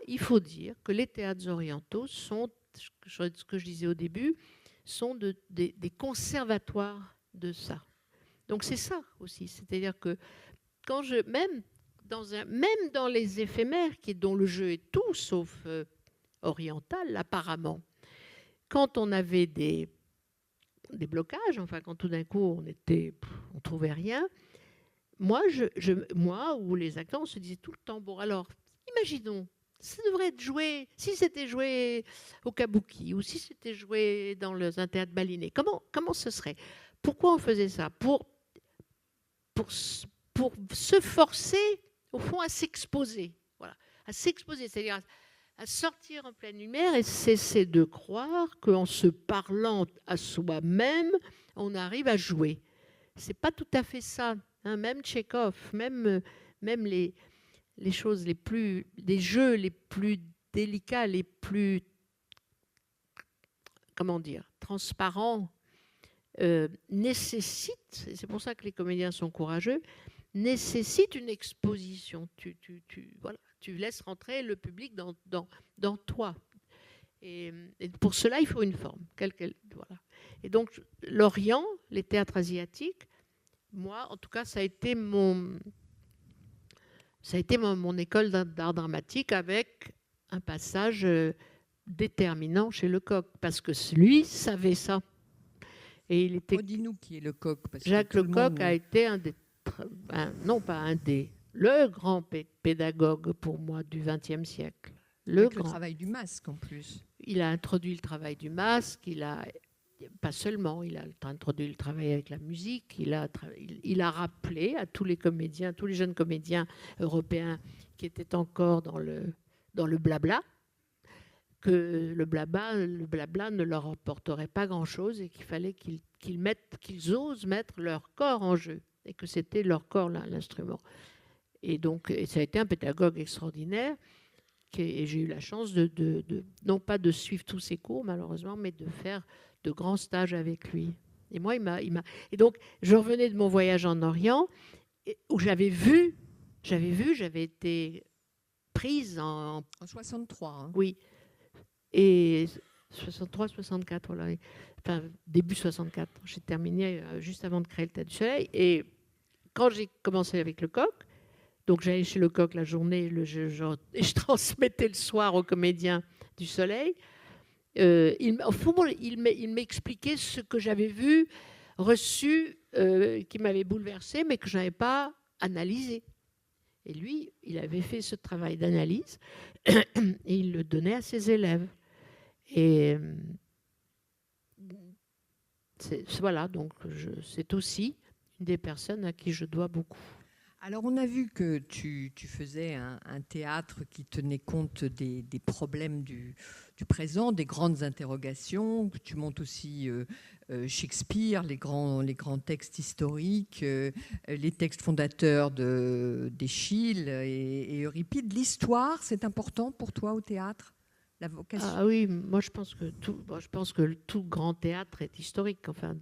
il faut dire que les théâtres orientaux sont, ce que je disais au début, sont des conservatoires de ça. Donc c'est ça aussi, c'est-à-dire que même dans les éphémères, dont le jeu est tout sauf oriental apparemment, quand on avait des blocages, enfin quand tout d'un coup on trouvait rien, moi ou les acteurs, on se disait tout le temps, bon alors, imaginons, ça devrait être joué, si c'était joué au kabuki ou si c'était joué dans un théâtre baliné, comment ce serait? Pourquoi on faisait ça? Pour se forcer, au fond, à s'exposer. Voilà, à s'exposer, c'est-à-dire à sortir en pleine lumière et cesser de croire qu'en se parlant à soi-même, on arrive à jouer. C'est pas tout à fait ça. Hein. Même Tchekhov, même les choses les jeux les plus délicats, les plus, transparents, nécessitent, et c'est pour ça que les comédiens sont courageux, nécessitent une exposition. Tu laisses rentrer le public dans toi. Et pour cela, il faut une forme. Voilà. Et donc, l'Orient, les théâtres asiatiques, moi, en tout cas, ça a été mon école d'art dramatique avec un passage déterminant chez Lecoq, parce que lui savait ça. Et il était. Dis-nous qui est Lecoq. Jacques Lecoq a été le grand pédagogue pour moi du XXe siècle. Le travail du masque en plus. Il a introduit le travail du masque, pas seulement, il a introduit le travail avec la musique, il a rappelé à tous les comédiens, tous les jeunes comédiens européens qui étaient encore dans le blabla, que le blabla ne leur apporterait pas grand-chose et qu'il fallait qu'ils osent mettre leur corps en jeu et que c'était leur corps l'instrument. Et donc, ça a été un pédagogue extraordinaire et j'ai eu la chance non pas de suivre tous ses cours malheureusement, mais de faire de grands stages avec lui. Et moi, et donc, je revenais de mon voyage en Orient où j'avais été prise en 63. Hein. Oui. Et 63, 64, voilà. Enfin, début 64. J'ai terminé juste avant de créer le Théâtre du Soleil. Et quand j'ai commencé avec Lecoq, donc j'allais chez Lecoq la journée et je transmettais le soir aux comédiens du Soleil. Il m'expliquait ce que j'avais vu, reçu, qui m'avait bouleversé, mais que je n'avais pas analysé. Et lui, il avait fait ce travail d'analyse et il le donnait à ses élèves. Et voilà, donc c'est aussi une des personnes à qui je dois beaucoup. Alors, on a vu que tu faisais un théâtre qui tenait compte des problèmes du présent, des grandes interrogations, que tu montes aussi Shakespeare, les grands textes historiques, les textes fondateurs d'Échille et Euripide. L'histoire, c'est important pour toi au théâtre? La vocation. Ah oui, moi je pense que tout grand théâtre est historique. Enfin,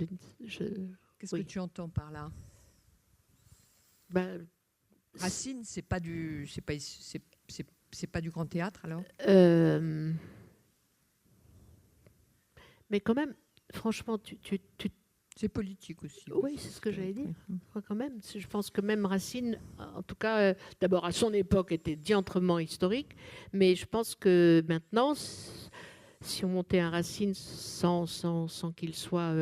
Qu'est-ce que tu entends par là? Racine, c'est pas du grand théâtre alors. Mais quand même, franchement, c'est politique aussi. Oui, c'est ce que j'allais dire. Quand même, je pense que même Racine, en tout cas, d'abord à son époque, était diantrement historique, mais je pense que maintenant, si on montait un Racine sans qu'il soit,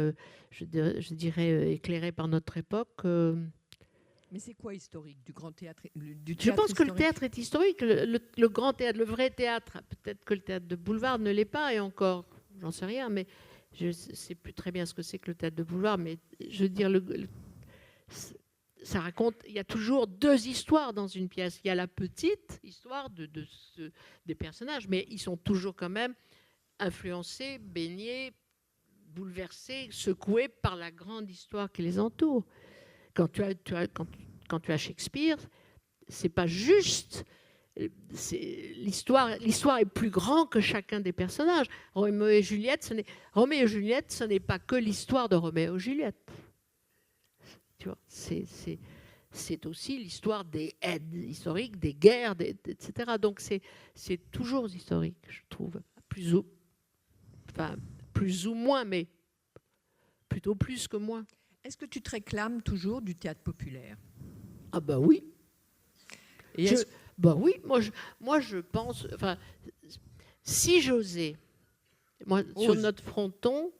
je dirais, éclairé par notre époque. Mais c'est quoi historique du grand théâtre, je pense historique. Que le théâtre est historique. Le grand théâtre, le vrai théâtre, peut-être que le théâtre de boulevard ne l'est pas, et encore, j'en sais rien, mais je ne sais plus très bien ce que c'est que le théâtre de boulevard, mais je veux dire, ça raconte, il y a toujours deux histoires dans une pièce. Il y a la petite histoire des personnages, mais ils sont toujours quand même influencés, baignés, bouleversés, secoués par la grande histoire qui les entoure. Quand tu as Shakespeare, c'est pas juste. L'histoire est plus grande que chacun des personnages. Roméo et Juliette, ce n'est pas que l'histoire de Roméo et Juliette. Tu vois, c'est aussi l'histoire des aides historiques, des guerres, etc. Donc c'est toujours historique, je trouve, plus ou moins, mais plutôt plus que moins. Est-ce que tu te réclames toujours du théâtre populaire? Ah bah oui. Bah oui, moi je pense, enfin, si j'osais, sur notre fronton,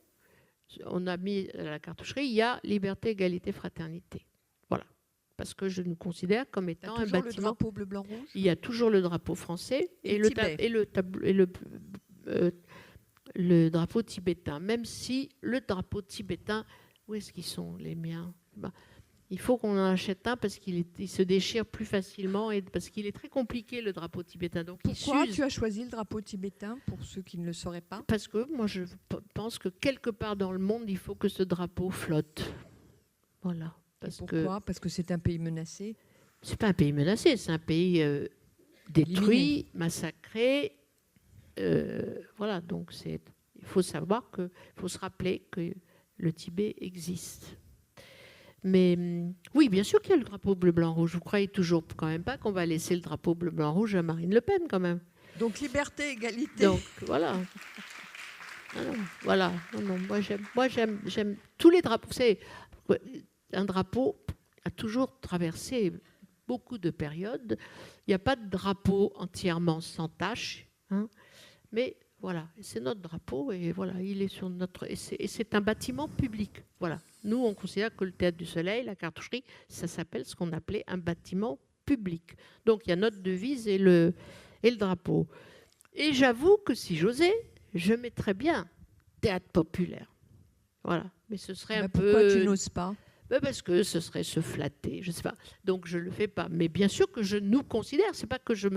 on a mis à la cartoucherie, il y a liberté, égalité, fraternité. Voilà, parce que je nous considère comme étant un bâtiment. Le drapeau bleu, blanc, rouge. Il y a toujours le drapeau français et le drapeau tibétain. Même si le drapeau tibétain, où est-ce qu'ils sont les miens? Il faut qu'on en achète un parce qu'il se déchire plus facilement et parce qu'il est très compliqué, le drapeau tibétain. Donc, pourquoi tu as choisi le drapeau tibétain, pour ceux qui ne le sauraient pas? Parce que moi, je pense que quelque part dans le monde, il faut que ce drapeau flotte. Voilà. Pourquoi? Parce que c'est un pays menacé? C'est pas un pays menacé, c'est un pays détruit, massacré. Voilà, donc il faut savoir il faut se rappeler que le Tibet existe. Mais oui, bien sûr qu'il y a le drapeau bleu, blanc, rouge. Vous croyez toujours quand même pas qu'on va laisser le drapeau bleu, blanc, rouge à Marine Le Pen quand même. Donc liberté, égalité. Donc voilà. Voilà. Non, moi j'aime tous les drapeaux. Vous savez, un drapeau a toujours traversé beaucoup de périodes. Il n'y a pas de drapeau entièrement sans tache, hein, mais voilà, c'est notre drapeau et voilà, il est sur notre et c'est un bâtiment public. Voilà. Nous, on considère que le Théâtre du Soleil, la cartoucherie, ça s'appelle ce qu'on appelait un bâtiment public. Donc il y a notre devise et le drapeau. Et j'avoue que si j'osais, je mettrais bien théâtre populaire. Voilà. Mais ce serait un peu. Pourquoi tu n'oses pas? Parce que ce serait se flatter, je ne sais pas. Donc je ne le fais pas. Mais bien sûr que je nous considère, c'est pas que je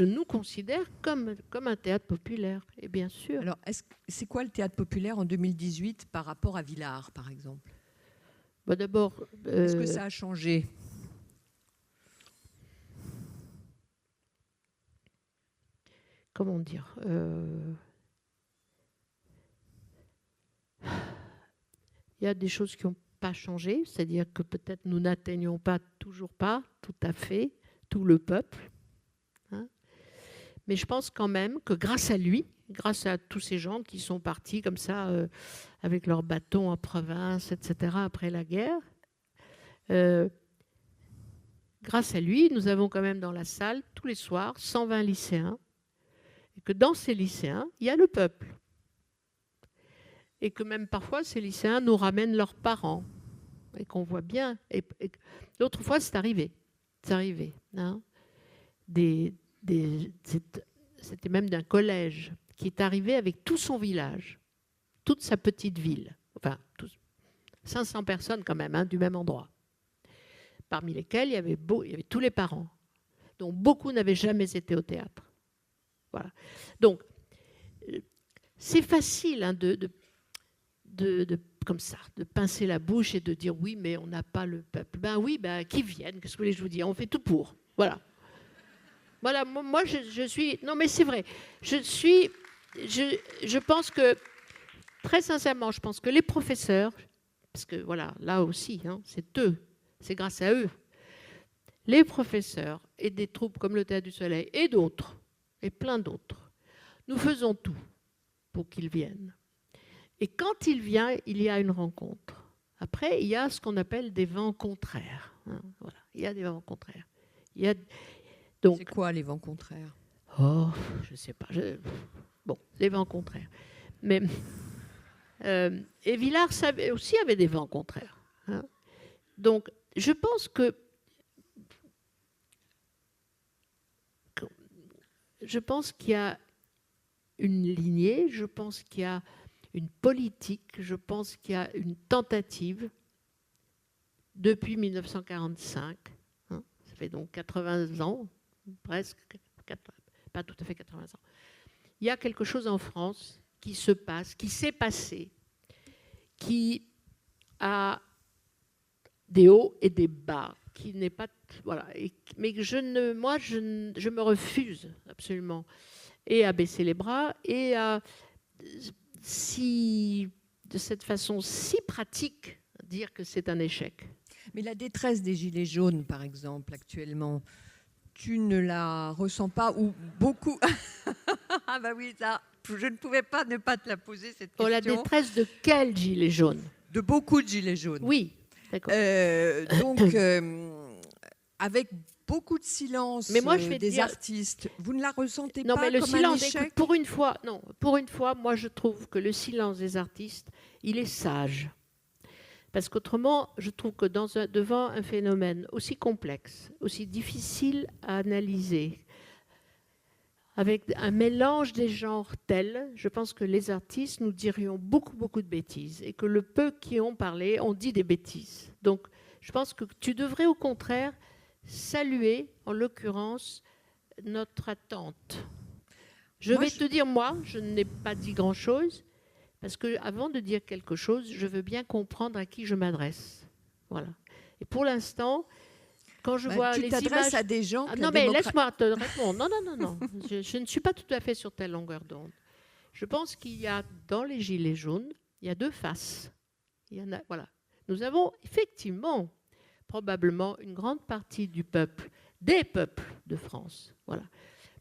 nous considère comme un théâtre populaire. Et bien sûr. Alors, c'est quoi le théâtre populaire en 2018 par rapport à Villars, par exemple? D'abord. Est-ce que ça a changé? Comment dire? Il y a des choses qui ont pas changé, c'est-à-dire que peut-être nous n'atteignons pas toujours pas tout à fait tout le peuple, hein. Mais je pense quand même que grâce à lui, grâce à tous ces gens qui sont partis comme ça avec leurs bâtons en province, etc., après la guerre, grâce à lui, nous avons quand même dans la salle tous les soirs 120 lycéens, et que dans ces lycéens, il y a le peuple. Et que même parfois, ces lycéens nous ramènent leurs parents. Et qu'on voit bien. Et l'autre fois, c'est arrivé. C'est arrivé. Hein. C'était même d'un collège qui est arrivé avec tout son village, toute sa petite ville. Enfin, 500 personnes quand même, hein, du même endroit. Parmi lesquels il y avait tous les parents. Donc, beaucoup n'avaient jamais été au théâtre. Voilà. Donc, c'est facile, hein, comme ça, de pincer la bouche et de dire oui, mais on n'a pas le peuple. Ben oui, qu'ils viennent, qu'est-ce que vous voulez que je vous dise? On fait tout pour. Voilà. Voilà, moi je suis. Non, mais c'est vrai. Je pense que, très sincèrement, je pense que les professeurs, parce que voilà, là aussi, hein, c'est eux, c'est grâce à eux. les professeurs et des troupes comme le Théâtre du Soleil et d'autres, et plein d'autres, nous faisons tout pour qu'ils viennent. Et quand il vient, il y a une rencontre. Après, il y a ce qu'on appelle des vents contraires. Voilà, il y a des vents contraires. Donc, c'est quoi les vents contraires? Oh, je ne sais pas. Bon, les vents contraires. Mais et Villars aussi avait des vents contraires. Hein. Donc, je pense qu'il y a une lignée, je pense qu'il y a une politique, je pense qu'il y a une tentative depuis 1945. Hein, ça fait donc 80 ans, presque, pas tout à fait 80 ans. Il y a quelque chose en France qui se passe, qui s'est passé, qui a des hauts et des bas, qui n'est pas... Voilà, mais moi, je me refuse absolument et à baisser les bras et à, de cette façon si pratique, dire que c'est un échec. Mais la détresse des Gilets jaunes, par exemple, actuellement, tu ne la ressens pas ou beaucoup? Ah bah oui, ça, je ne pouvais pas ne pas te la poser, cette question. La détresse de quels Gilets jaunes? De beaucoup de Gilets jaunes. Oui, d'accord. Donc, avec beaucoup de silence des artistes, vous ne la ressentez pas mais le comme silence, un échec? écoute, pour une fois, moi je trouve que le silence des artistes, il est sage. Parce qu'autrement, je trouve que devant un phénomène aussi complexe, aussi difficile à analyser, avec un mélange des genres tel, je pense que les artistes nous dirions beaucoup de bêtises et que le peu qui ont parlé ont dit des bêtises. Donc, je pense que tu devrais au contraire saluer, en l'occurrence, notre attente. Je vais te dire, moi, je n'ai pas dit grand-chose, parce qu'avant de dire quelque chose, je veux bien comprendre à qui je m'adresse. Voilà. Et pour l'instant, quand je vois les images... Tu t'adresses à des gens... non, mais laisse-moi te répondre. Non. Je ne suis pas tout à fait sur telle longueur d'onde. Je pense qu'il y a, dans les Gilets jaunes, il y a deux faces. Il y en a, voilà. Nous avons effectivement, probablement, une grande partie du peuple, des peuples de France. Voilà.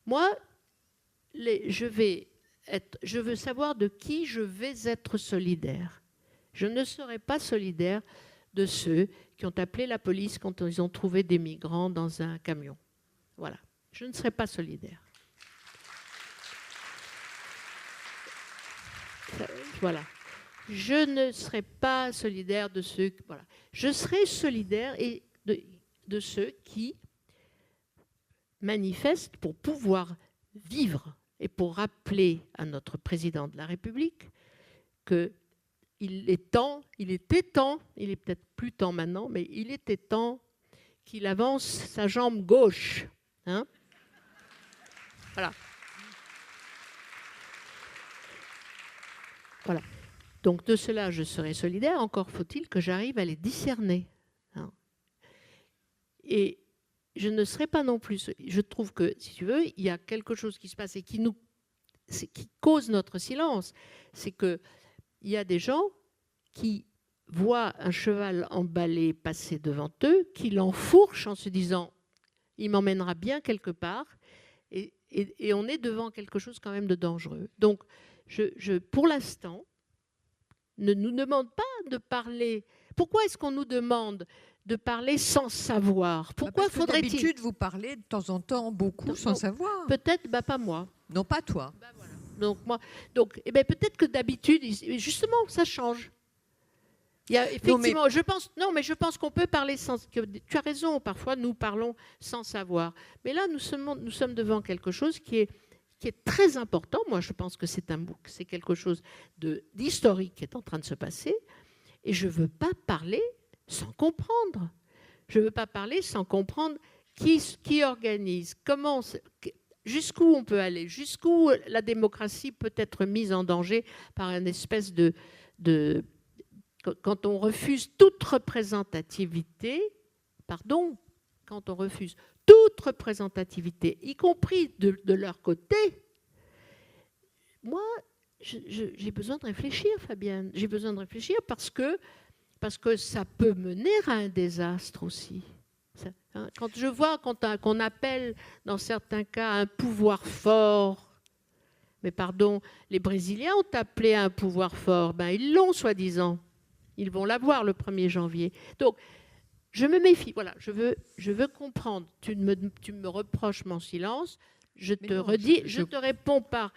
Moi, je veux savoir de qui je vais être solidaire. Je ne serai pas solidaire de ceux qui ont appelé la police quand ils ont trouvé des migrants dans un camion. Voilà. Je ne serai pas solidaire. Voilà. Je ne serai pas solidaire de ceux... Voilà. Je serai solidaire de ceux qui manifestent pour pouvoir vivre et pour rappeler à notre président de la République qu'il était temps, il est peut-être plus temps maintenant, mais il était temps qu'il avance sa jambe gauche. Hein ? Voilà. Voilà. Donc de cela, je serai solidaire. Encore faut-il que j'arrive à les discerner. Hein ? Et je ne serai pas non plus... Je trouve que, si tu veux, il y a quelque chose qui se passe et qui cause notre silence. C'est qu'il y a des gens qui voient un cheval emballé passer devant eux, qui l'enfourchent en se disant « il m'emmènera bien quelque part ». Et on est devant quelque chose quand même de dangereux. Donc, pour l'instant, ne nous demande pas de parler. Pourquoi est-ce qu'on nous demande de parler sans savoir? Pourquoi faudrait-il... D'habitude, vous parlez de temps en temps beaucoup sans savoir. Peut-être, pas moi. Non, pas toi. Voilà. Donc, peut-être que d'habitude, justement, ça change. Il y a effectivement, je pense qu'on peut parler sans... Tu as raison, parfois nous parlons sans savoir. Mais là, nous sommes devant quelque chose qui est très important. Moi, je pense que c'est quelque chose d'historique qui est en train de se passer. Et je ne veux pas parler sans comprendre. Je ne veux pas parler sans comprendre qui organise, jusqu'où on peut aller, jusqu'où la démocratie peut être mise en danger par une espèce de quand on refuse toute représentativité, y compris de leur côté, moi, j'ai besoin de réfléchir, Fabienne. J'ai besoin de réfléchir parce que ça peut mener à un désastre aussi. Quand je vois qu'on appelle dans certains cas un pouvoir fort, mais pardon, les Brésiliens ont appelé à un pouvoir fort, ils l'ont soi-disant. Ils vont l'avoir le 1er janvier. Donc, je me méfie. Voilà, je veux comprendre. Tu me reproches mon silence. Je te réponds par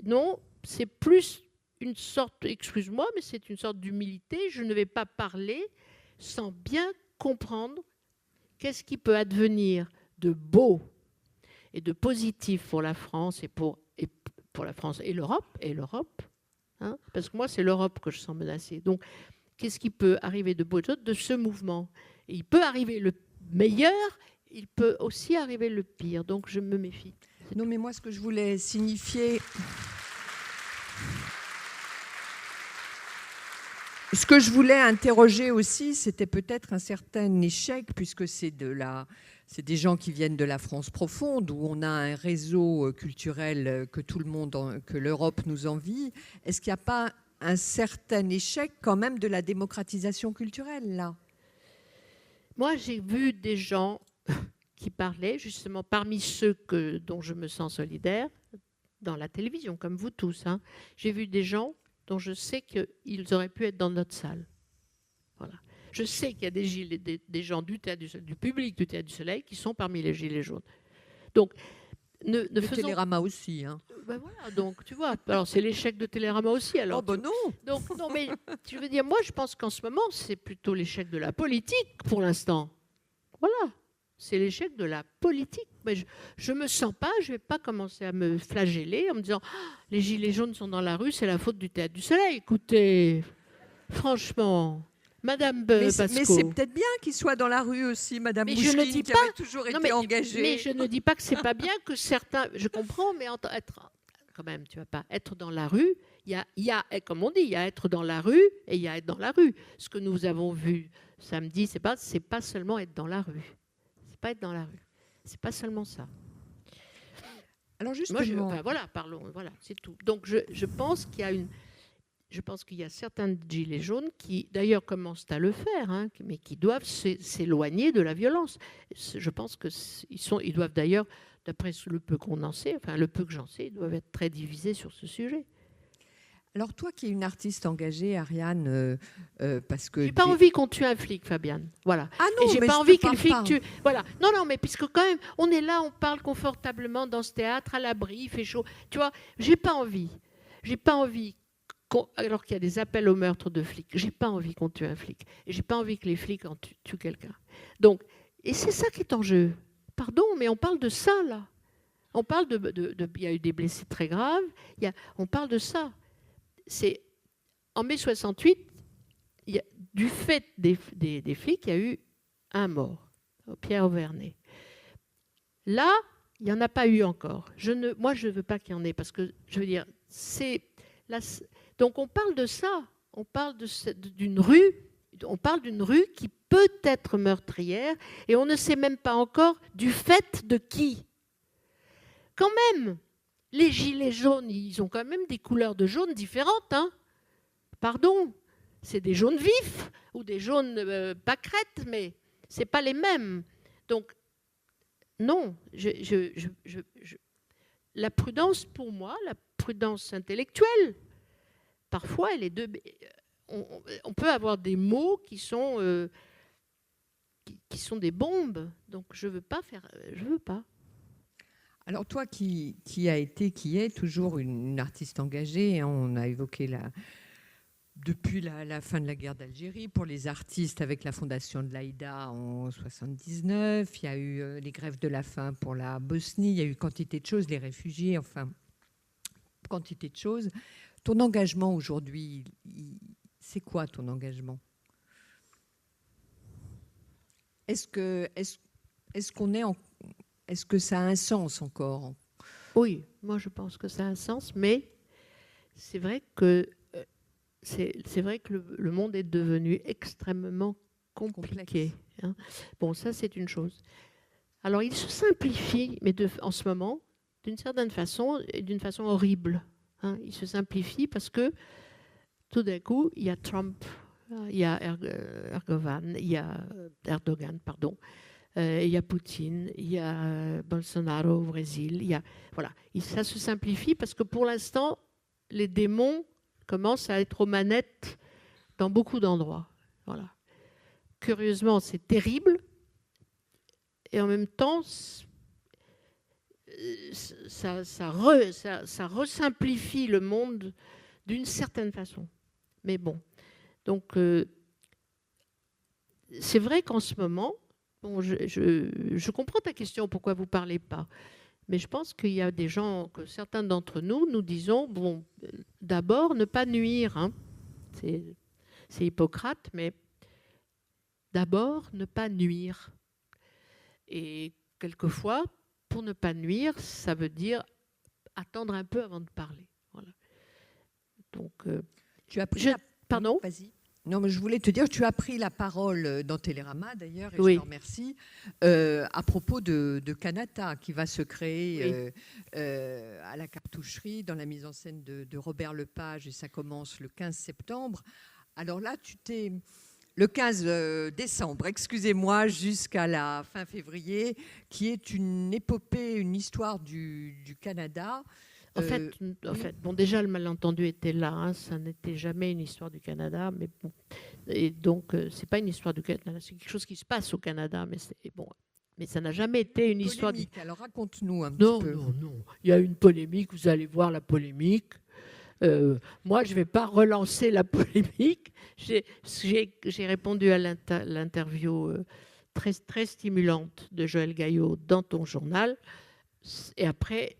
non. C'est plus une sorte, excuse-moi, mais c'est une sorte d'humilité. Je ne vais pas parler sans bien comprendre qu'est-ce qui peut advenir de beau et de positif pour la France et pour la France et l'Europe, hein, parce que moi c'est l'Europe que je sens menacée. Donc qu'est-ce qui peut arriver de beau de ce mouvement? Et il peut arriver le meilleur, il peut aussi arriver le pire. Donc je me méfie. Non, mais moi ce que je voulais signifier, ce que je voulais interroger aussi, c'était peut-être un certain échec, puisque c'est des gens qui viennent de la France profonde, où on a un réseau culturel que l'Europe nous envie. Est-ce qu'il n'y a pas un certain échec quand même de la démocratisation culturelle, là? Moi, j'ai vu des gens qui parlaient, justement, parmi ceux dont je me sens solidaire, dans la télévision, comme vous tous. Hein. J'ai vu des gens dont je sais qu'ils auraient pu être dans notre salle. Voilà. Je sais qu'il y a des gens du public du Théâtre du Soleil qui sont parmi les Gilets jaunes. Donc, le Télérama aussi. Hein. Voilà, donc tu vois, alors c'est l'échec de Télérama aussi. Alors, non. Donc, non, mais je veux dire, moi je pense qu'en ce moment, c'est plutôt l'échec de la politique pour l'instant. Voilà, c'est l'échec de la politique. Mais je me sens pas, je vais pas commencer à me flageller en me disant les Gilets jaunes sont dans la rue, c'est la faute du Théâtre du Soleil. Écoutez, franchement... Madame Pasco. Mais c'est peut-être bien qu'il soit dans la rue aussi, Madame Moucheline, qui avait toujours été engagée. Mais je ne dis pas que c'est pas bien que certains... Je comprends, mais quand même, tu vas pas être dans la rue. Il y a, comme on dit, il y a être dans la rue et il y a être dans la rue. Ce que nous avons vu samedi, c'est pas seulement être dans la rue. C'est pas être dans la rue. C'est pas seulement ça. Alors justement... Voilà, c'est tout. Donc je pense qu'il y a Je pense qu'il y a certains gilets jaunes qui, d'ailleurs, commencent à le faire, hein, mais qui doivent s'éloigner de la violence. Je pense qu'ils doivent d'ailleurs, d'après le peu qu'on en sait, enfin le peu que j'en sais, ils doivent être très divisés sur ce sujet. Alors toi qui es une artiste engagée, Ariane, parce que... J'ai pas envie qu'on tue un flic, Fabienne. Voilà. Ah non, et j'ai pas envie que le flic tue... Voilà. Non, mais puisque quand même, on est là, on parle confortablement dans ce théâtre, à l'abri, il fait chaud. Tu vois, j'ai pas envie alors qu'il y a des appels au meurtre de flics, j'ai pas envie qu'on tue un flic. Et j'ai pas envie que les flics en tuent quelqu'un. Donc, et c'est ça qui est en jeu. Pardon, mais on parle de ça, là. On parle il y a eu des blessés très graves, on parle de ça. C'est, en mai 68, du fait des flics, il y a eu un mort, Pierre Auvernay. Là, il n'y en a pas eu encore. Moi, je ne veux pas qu'il y en ait, parce que, je veux dire, donc on parle de ça, on parle d'une rue qui peut être meurtrière et on ne sait même pas encore du fait de qui. Quand même, les gilets jaunes, ils ont quand même des couleurs de jaune différentes. Hein. Pardon, c'est des jaunes vifs ou des jaunes pâquerettes, mais ce n'est pas les mêmes. Donc, non, la prudence pour moi, la prudence intellectuelle, parfois, on peut avoir des mots qui sont des bombes. Donc, je veux pas. Alors, toi qui est toujours une artiste engagée, hein, on a évoqué depuis la fin de la guerre d'Algérie, pour les artistes avec la fondation de l'Aïda en 1979, il y a eu les grèves de la faim pour la Bosnie, il y a eu quantité de choses, les réfugiés, enfin, quantité de choses. Ton engagement aujourd'hui, c'est quoi ton engagement? Est-ce que ça a un sens encore? Oui, moi je pense que ça a un sens, mais c'est vrai que le monde est devenu extrêmement compliqué. Hein. Bon, ça c'est une chose. Alors il se simplifie, mais en ce moment, d'une certaine façon, et d'une façon horrible. Hein, il se simplifie parce que tout d'un coup, il y a Trump, il y a Erdogan, il y a Poutine, il y a Bolsonaro au Brésil. Voilà. Et ça se simplifie parce que pour l'instant, les démons commencent à être aux manettes dans beaucoup d'endroits. Voilà. Curieusement, c'est terrible. Et en même temps, ça resimplifie le monde d'une certaine façon. Mais bon. Donc, c'est vrai qu'en ce moment, bon, je comprends ta question, pourquoi vous ne parlez pas. Mais je pense qu'il y a des gens, que certains d'entre nous disons, bon, d'abord, ne pas nuire. Hein. C'est Hippocrate, mais d'abord, ne pas nuire. Et quelquefois, pour ne pas nuire, ça veut dire attendre un peu avant de parler. Voilà. Donc, tu as pris Pardon ? Vas-y. Non, mais je voulais te dire, tu as pris la parole dans Télérama, d'ailleurs, et oui. je te remercie, à propos de Kanata, qui va se créer à la cartoucherie, dans la mise en scène de Robert Lepage, et ça commence le 15 septembre. Alors là, le 15 décembre, excusez-moi, jusqu'à la fin février, qui est une épopée, une histoire du Canada. En fait, bon, déjà, le malentendu était là. Hein, ça n'était jamais une histoire du Canada. Mais bon, et donc, c'est pas une histoire du Canada. C'est quelque chose qui se passe au Canada. Mais ça n'a jamais été une histoire... Alors, raconte-nous un petit peu. Non. Il y a une polémique. Vous allez voir la polémique. Moi, je ne vais pas relancer la polémique. J'ai répondu à l'interview très, très stimulante de Joël Gaillot dans ton journal. Et après,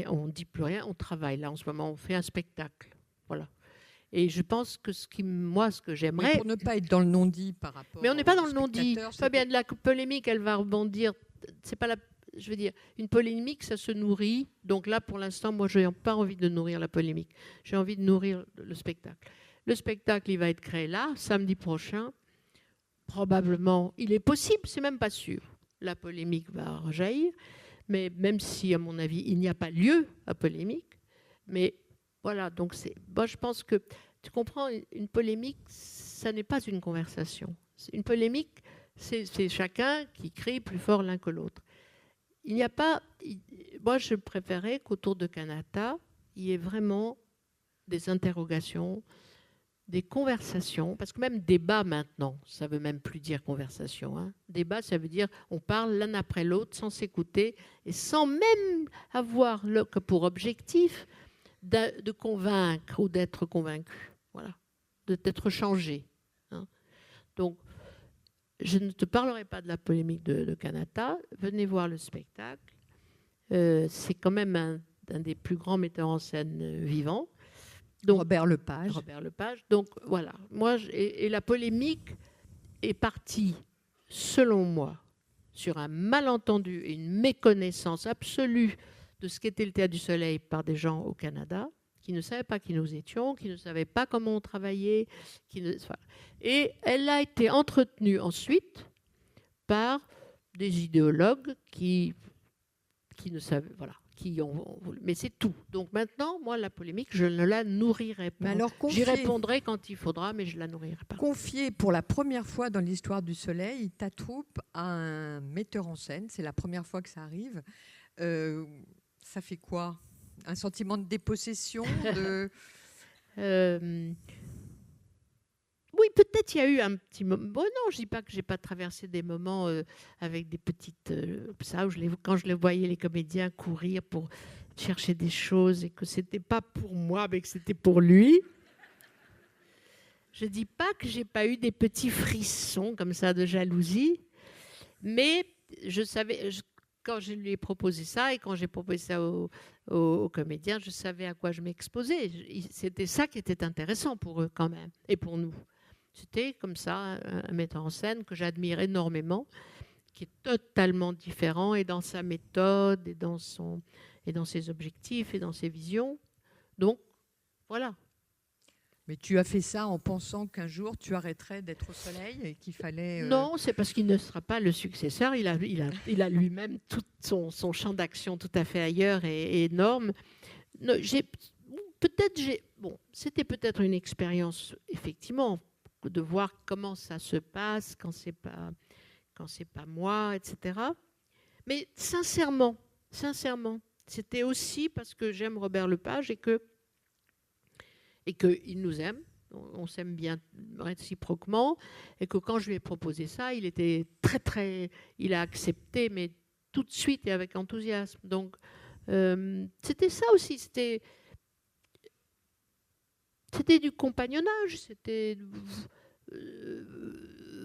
on ne dit plus rien, on travaille. Là, en ce moment, on fait un spectacle. Voilà. Et je pense que ce que j'aimerais... Mais pour ne pas être dans le non-dit par rapport... Mais on n'est pas dans le non-dit. Fabien, de la polémique, elle va rebondir. C'est pas je veux dire, une polémique, ça se nourrit. Donc là, pour l'instant, moi, je n'ai pas envie de nourrir la polémique. J'ai envie de nourrir le spectacle. Le spectacle, il va être créé là, samedi prochain. Probablement, il est possible, c'est même pas sûr. La polémique va rejaillir. Mais même si, à mon avis, il n'y a pas lieu à polémique. Mais voilà, donc moi, je pense que, tu comprends, une polémique, ça n'est pas une conversation. Une polémique, c'est chacun qui crie plus fort l'un que l'autre. Il n'y a pas... Moi, je préférais qu'autour de Kanata, il y ait vraiment des interrogations, des conversations, parce que même débat maintenant, ça ne veut même plus dire conversation. Hein. Débat, ça veut dire on parle l'un après l'autre sans s'écouter et sans même avoir que pour objectif de convaincre ou d'être convaincu, voilà, d'être changé. Hein. Donc, je ne te parlerai pas de la polémique de Kanata. Venez voir le spectacle. C'est quand même un des plus grands metteurs en scène vivants. Donc, Robert Lepage. Donc voilà. Et la polémique est partie, selon moi, sur un malentendu et une méconnaissance absolue de ce qu'était le Théâtre du Soleil par des gens au Canada qui ne savaient pas qui nous étions, qui ne savaient pas comment on travaillait. Et elle a été entretenue ensuite par des idéologues qui ne savaient... Voilà. Mais c'est tout. Donc maintenant, moi, la polémique, je ne la nourrirai pas. J'y répondrai quand il faudra, mais je ne la nourrirai pas. Confier pour la première fois dans l'histoire du Soleil ta troupe à un metteur en scène, c'est la première fois que ça arrive. Ça fait quoi ? Un sentiment de dépossession Oui, peut-être il y a eu un petit moment. Bon, non, je ne dis pas que je n'ai pas traversé des moments avec des petites... ça, quand je les voyais, les comédiens courir pour chercher des choses et que ce n'était pas pour moi, mais que c'était pour lui. Je ne dis pas que je n'ai pas eu des petits frissons comme ça de jalousie, mais je savais... Quand je lui ai proposé ça et quand j'ai proposé ça aux comédiens, je savais à quoi je m'exposais. C'était ça qui était intéressant pour eux quand même, et pour nous. C'était comme ça un metteur en scène que j'admire énormément, qui est totalement différent et dans sa méthode, et dans ses objectifs, et dans ses visions. Donc, voilà. Mais tu as fait ça en pensant qu'un jour tu arrêterais d'être au Soleil et qu'il fallait... Non, c'est parce qu'il ne sera pas le successeur. Il a lui-même tout son champ d'action tout à fait ailleurs et énorme. Non, c'était peut-être une expérience, effectivement, de voir comment ça se passe quand quand c'est pas moi, etc. Mais sincèrement, c'était aussi parce que j'aime Robert Lepage et qu'il nous aime. On s'aime bien réciproquement, et que quand je lui ai proposé ça, il était il a accepté, mais tout de suite et avec enthousiasme. Donc, c'était ça aussi, c'était du compagnonnage, c'était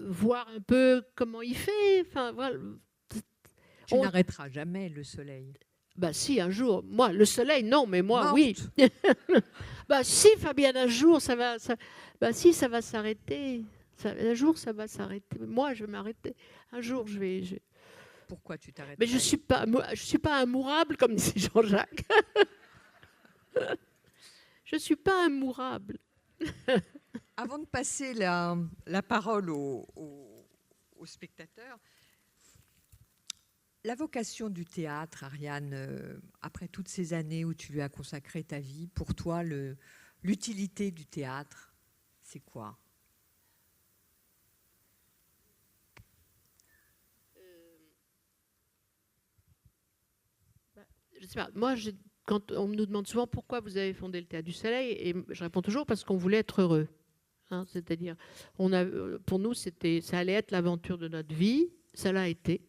voir un peu comment il fait. Enfin, voilà. Tu n'arrêteras jamais le soleil. Bah si, un jour. Moi, le soleil, non, mais moi, oui. Bah si, Fabienne, un jour, ça va s'arrêter. Un jour, ça va s'arrêter. Moi, je vais m'arrêter. Un jour, je vais... Pourquoi tu t'arrêtes? Mais je suis pas immourable, comme disait Jean-Jacques. Je suis pas immourable. Avant de passer la parole aux spectateurs, la vocation du théâtre, Ariane, après toutes ces années où tu lui as consacré ta vie, pour toi, l'utilité du théâtre, c'est quoi? Je sais pas. Moi, quand on nous demande souvent pourquoi vous avez fondé le Théâtre du Soleil, et je réponds toujours parce qu'on voulait être heureux. Hein, c'est-à-dire, pour nous, ça allait être l'aventure de notre vie, ça l'a été.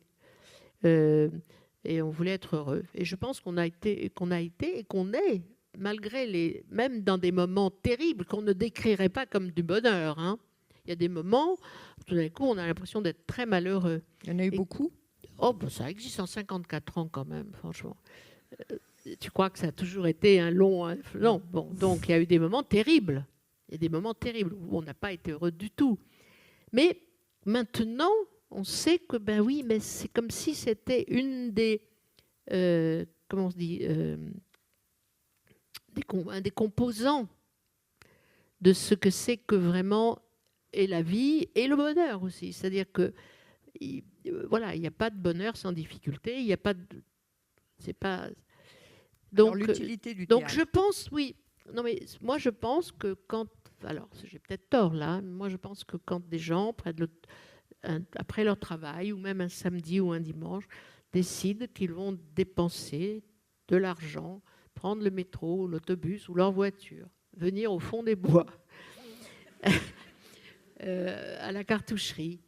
Et on voulait être heureux. Et je pense qu'on a été et qu'on est, malgré même dans des moments terribles qu'on ne décrirait pas comme du bonheur. Hein. Il y a des moments où tout d'un coup, on a l'impression d'être très malheureux. Il y en a eu beaucoup? Oh, ben, ça existe en 54 ans quand même, franchement. Tu crois que ça a toujours été un long... Non, bon, donc il y a eu des moments terribles. Il y a des moments terribles où on n'a pas été heureux du tout. Mais maintenant, on sait que, ben oui, mais c'est comme si c'était une des... comment on se dit un des composants de ce que c'est que vraiment est la vie et le bonheur aussi. C'est-à-dire que, voilà, il n'y a pas de bonheur sans difficulté, il n'y a pas de... C'est pas... Donc, l'utilité du donc théâtre. je pense, oui. Non, mais moi, je pense que quand... Alors, j'ai peut-être tort là, mais moi, je pense que quand des gens, après leur travail, ou même un samedi ou un dimanche, décident qu'ils vont dépenser de l'argent, prendre le métro, l'autobus ou leur voiture, venir au fond des bois, à la cartoucherie,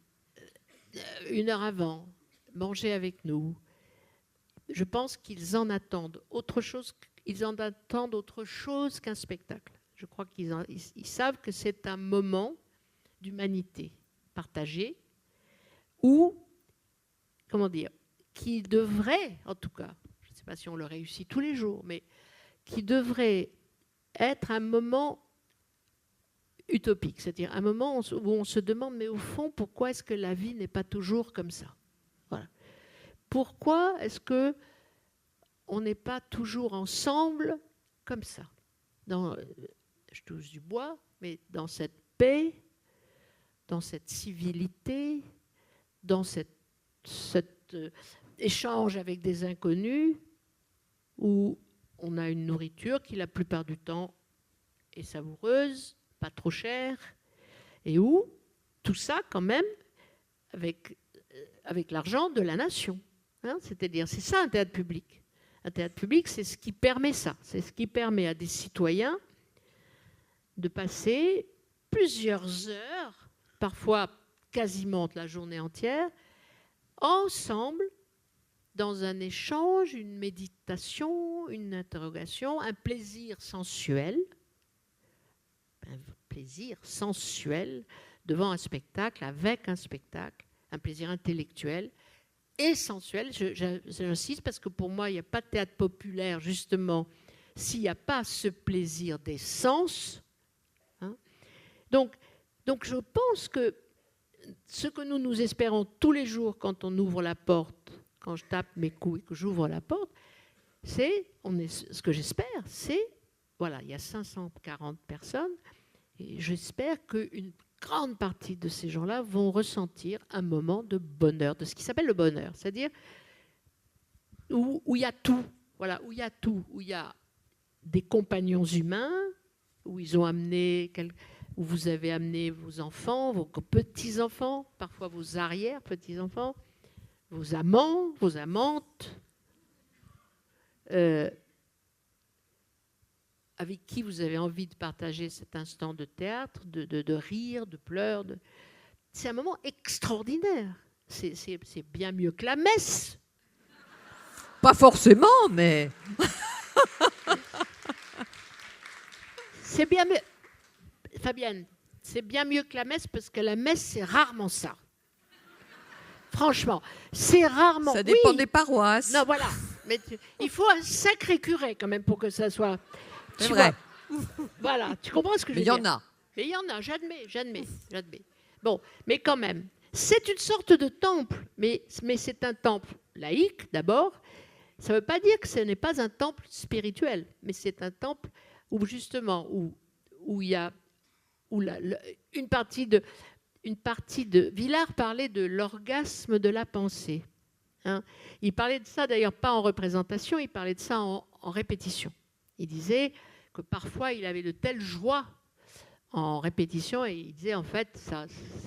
1 heure avant, manger avec nous. Je pense qu'ils en attendent autre chose qu'un spectacle. Je crois qu'ils savent que c'est un moment d'humanité partagée ou, comment dire, qui devrait, en tout cas, je ne sais pas si on le réussit tous les jours, mais qui devrait être un moment utopique, c'est-à-dire un moment où on se demande, mais au fond, pourquoi est-ce que la vie n'est pas toujours comme ça? Voilà. Pourquoi est-ce que on n'est pas toujours ensemble comme ça? Je touche du bois, mais dans cette paix, dans cette civilité, dans cet échange avec des inconnus, où on a une nourriture qui, la plupart du temps, est savoureuse, pas trop chère, et où tout ça, quand même, avec l'argent de la nation. Hein, c'est-à-dire, c'est ça un théâtre public. Un théâtre public, c'est ce qui permet ça. C'est ce qui permet à des citoyens de passer plusieurs heures, parfois quasiment la journée entière, ensemble, dans un échange, une méditation, une interrogation, un plaisir sensuel devant un spectacle, avec un spectacle, un plaisir intellectuel et sensuel. J'insiste parce que pour moi, il n'y a pas de théâtre populaire, justement, s'il n'y a pas ce plaisir des sens. Hein. Donc, je pense que ce que nous espérons tous les jours quand on ouvre la porte, quand je tape mes coups et que j'ouvre la porte, ce que j'espère, c'est, voilà, il y a 540 personnes, et j'espère qu'une grande partie de ces gens-là vont ressentir un moment de bonheur, de ce qui s'appelle le bonheur, c'est-à-dire où il y a tout, voilà, où il y a des compagnons humains, où ils ont amené où vous avez amené vos enfants, vos petits-enfants, parfois vos arrière-petits-enfants, vos amants, vos amantes, avec qui vous avez envie de partager cet instant de théâtre, de rire, de pleurs. C'est un moment extraordinaire. C'est bien mieux que la messe. Pas forcément, mais... C'est bien mieux... Fabienne, c'est bien mieux que la messe parce que la messe, c'est rarement ça. Franchement, c'est rarement... Ça dépend des paroisses. Non, voilà. Mais il faut un sacré curé quand même pour que ça soit... C'est vrai. Voilà, tu comprends ce que je veux dire? Mais il y en a. Mais il y en a, j'admets. Bon, mais quand même, c'est une sorte de temple, mais c'est un temple laïque d'abord. Ça ne veut pas dire que ce n'est pas un temple spirituel, mais c'est un temple où justement, où il y a une partie de Villard parlait de l'orgasme de la pensée. Hein. Il parlait de ça d'ailleurs pas en représentation, il parlait de ça en répétition. Il disait que parfois il avait de telles joies en répétition et il disait en fait ça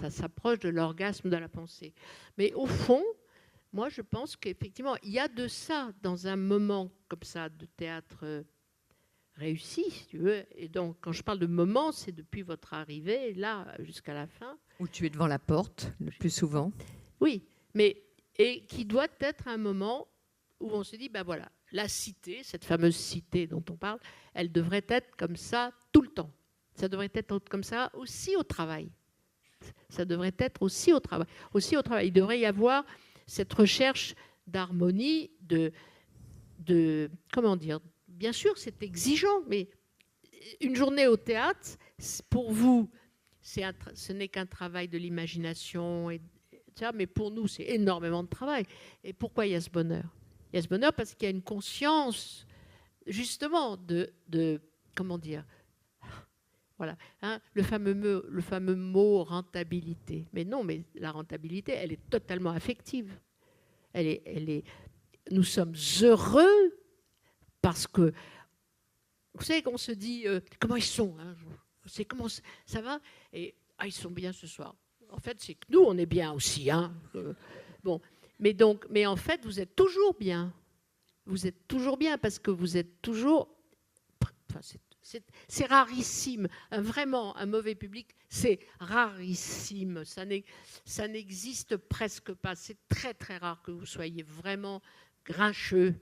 s'approche de l'orgasme de la pensée. Mais au fond, moi je pense qu'effectivement il y a de ça dans un moment comme ça de théâtre réussi, si tu veux. Et donc quand je parle de moment, c'est depuis votre arrivée là jusqu'à la fin. Où tu es devant la porte le plus souvent. Oui, et qui doit être un moment où on se dit ben voilà, la cité, cette fameuse cité dont on parle, elle devrait être comme ça tout le temps. Ça devrait être comme ça aussi au travail. Ça devrait être aussi au travail. Aussi au travail. Il devrait y avoir cette recherche d'harmonie, de comment dire. Bien sûr, c'est exigeant, mais une journée au théâtre, pour vous, ce n'est qu'un travail de l'imagination, mais pour nous, c'est énormément de travail. Et pourquoi il y a ce bonheur? Il y a ce bonheur parce qu'il y a une conscience, justement, de comment dire. Voilà, hein, le fameux mot rentabilité. Mais non, mais la rentabilité, elle est totalement affective. Nous sommes heureux parce que, vous savez, qu'on se dit, comment ils sont, hein, c'est comment ça va, et ils sont bien ce soir. En fait, c'est que nous, on est bien aussi. Hein, bon, mais en fait, vous êtes toujours bien. Vous êtes toujours bien parce que vous êtes toujours... Enfin, c'est rarissime. Vraiment, un mauvais public, c'est rarissime. Ça n'existe presque pas. C'est très, très rare que vous soyez vraiment grincheux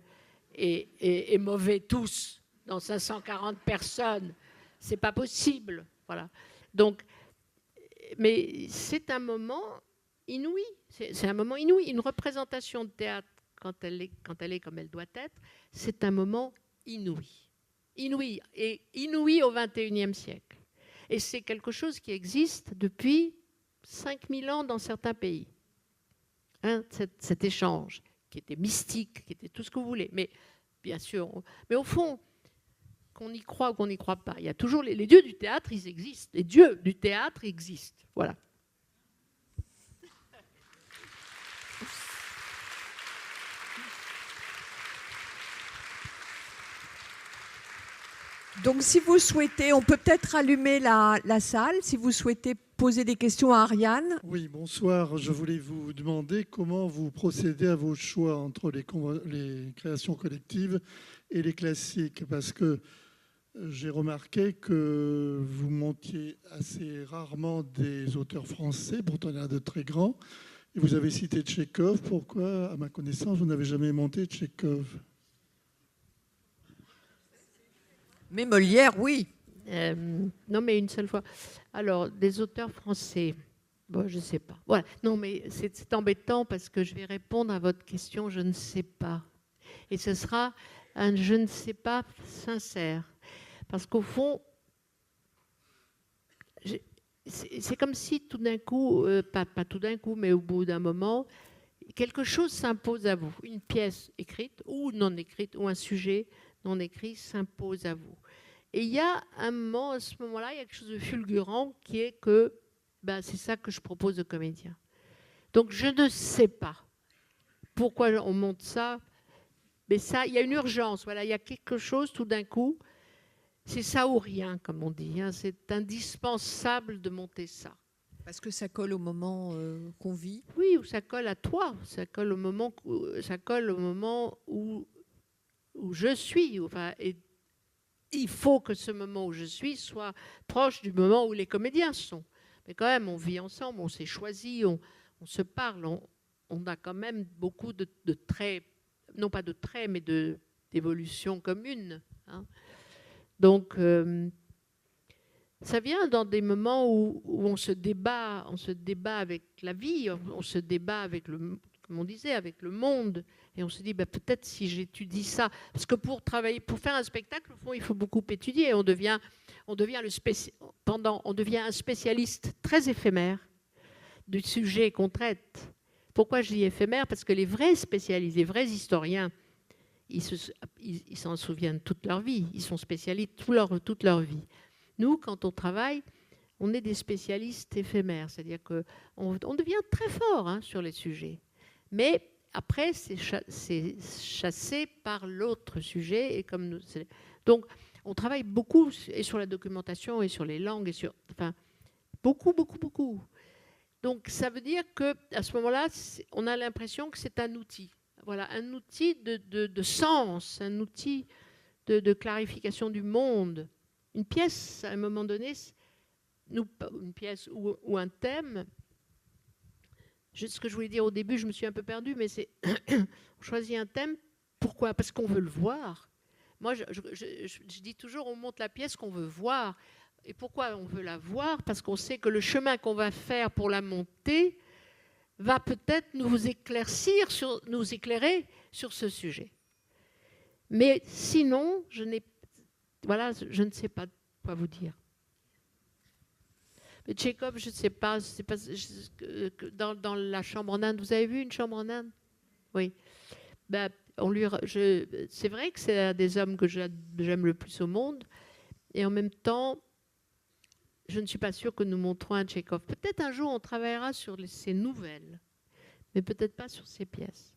et mauvais tous dans 540 personnes. C'est pas possible. Voilà. Donc, mais c'est un moment inouï. C'est un moment inouï. Une représentation de théâtre, quand elle est comme elle doit être, c'est un moment inouï. Inouï au XXIe siècle. Et c'est quelque chose qui existe depuis 5000 ans dans certains pays. Hein, cet échange qui était mystique, qui était tout ce que vous voulez. Mais bien sûr, mais au fond, qu'on y croit ou qu'on n'y croit pas, il y a toujours les dieux du théâtre, ils existent. Les dieux du théâtre existent. Voilà. Donc, si vous souhaitez, on peut peut-être allumer la salle, si vous souhaitez poser des questions à Ariane. Oui, bonsoir. Je voulais vous demander comment vous procédez à vos choix entre les créations collectives et les classiques, parce que j'ai remarqué que vous montiez assez rarement des auteurs français, pourtant il y en a de très grands, et vous avez cité Tchekhov. Pourquoi, à ma connaissance, vous n'avez jamais monté Tchekhov ? Mais Molière, oui. Non, mais une seule fois. Alors, des auteurs français, bon, je ne sais pas. Voilà. Non, mais c'est embêtant parce que je vais répondre à votre question, je ne sais pas. Et ce sera un je ne sais pas sincère. Parce qu'au fond, c'est comme si tout d'un coup, pas tout d'un coup, mais au bout d'un moment, quelque chose s'impose à vous. Une pièce écrite ou non écrite, ou un sujet non écrit s'impose à vous. Et il y a un moment, à ce moment-là, il y a quelque chose de fulgurant qui est que c'est ça que je propose aux comédiens. Donc je ne sais pas pourquoi on monte ça, mais ça, il y a une urgence. Voilà, il y a quelque chose tout d'un coup. c'est ça ou rien, comme on dit. Hein. C'est indispensable de monter ça. Parce que ça colle au moment qu'on vit. Oui, ou ça colle à toi. Ça colle au moment où je suis. Enfin, et il faut que ce moment où je suis soit proche du moment où les comédiens sont. Mais quand même, on vit ensemble, on s'est choisi, on se parle, on a quand même beaucoup de traits, non pas de traits, mais d'évolutions communes. Hein. Donc, ça vient dans des moments où on se débat avec la vie, on se débat avec comme on disait, avec le monde, et on se dit peut-être si j'étudie ça, parce que pour faire un spectacle, au fond, il faut beaucoup étudier. On devient un spécialiste très éphémère du sujet qu'on traite. Pourquoi je dis éphémère? Parce que les vrais spécialistes, les vrais historiens, ils s'en souviennent toute leur vie, ils sont spécialistes toute leur vie. Nous, quand on travaille, on est des spécialistes éphémères, c'est-à-dire qu'on devient très fort sur les sujets. Mais après, c'est chassé par l'autre sujet. Et donc, on travaille beaucoup et sur la documentation et sur les langues, beaucoup. Donc, ça veut dire qu'à ce moment-là, on a l'impression que c'est un outil. Voilà, un outil de sens, un outil de clarification du monde. Une pièce, à un moment donné, une pièce ou un thème, ce que je voulais dire au début, je me suis un peu perdue, mais c'est on choisit un thème, pourquoi? Parce qu'on veut le voir. Moi, je dis toujours, on monte la pièce qu'on veut voir. Et pourquoi on veut la voir? Parce qu'on sait que le chemin qu'on va faire pour la monter va peut-être nous éclairer sur ce sujet. Mais sinon, je ne sais pas quoi vous dire. Mais Tchekhov, je ne sais pas, dans la chambre en Inde, vous avez vu une chambre en Inde? Oui. C'est vrai que c'est un des hommes que j'aime le plus au monde, et en même temps, je ne suis pas sûre que nous montrons un Tchekhov. Peut-être un jour on travaillera sur ses nouvelles, mais peut-être pas sur ses pièces.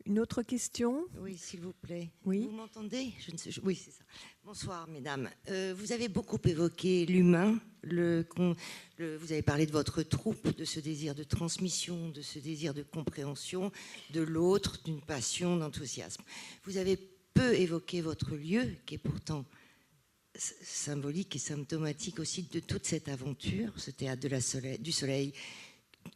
Une autre question? Oui, s'il vous plaît. Oui. Vous m'entendez? Oui, c'est ça. Bonsoir, mesdames. Vous avez beaucoup évoqué l'humain. Vous avez parlé de votre troupe, de ce désir de transmission, de ce désir de compréhension de l'autre, d'une passion, d'enthousiasme. Vous avez peu évoqué votre lieu, qui est pourtant symbolique et symptomatique aussi de toute cette aventure, ce théâtre du Soleil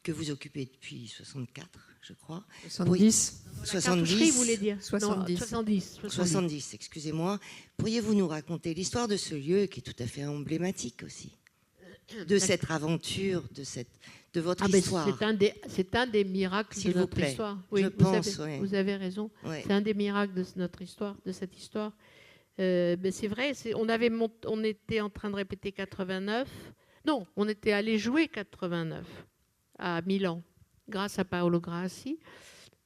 que vous occupez depuis 64, je crois. 70. 70, vous voulez dire? 70. 70, excusez-moi. Pourriez-vous nous raconter l'histoire de ce lieu qui est tout à fait emblématique aussi, de cette aventure, de votre histoire? C'est un des miracles de notre histoire. Oui, vous avez raison. Ouais. C'est un des miracles de notre histoire, de cette histoire. Mais c'est vrai, on était en train de répéter 89. Non, on était allé jouer 89 à Milan, grâce à Paolo Grassi.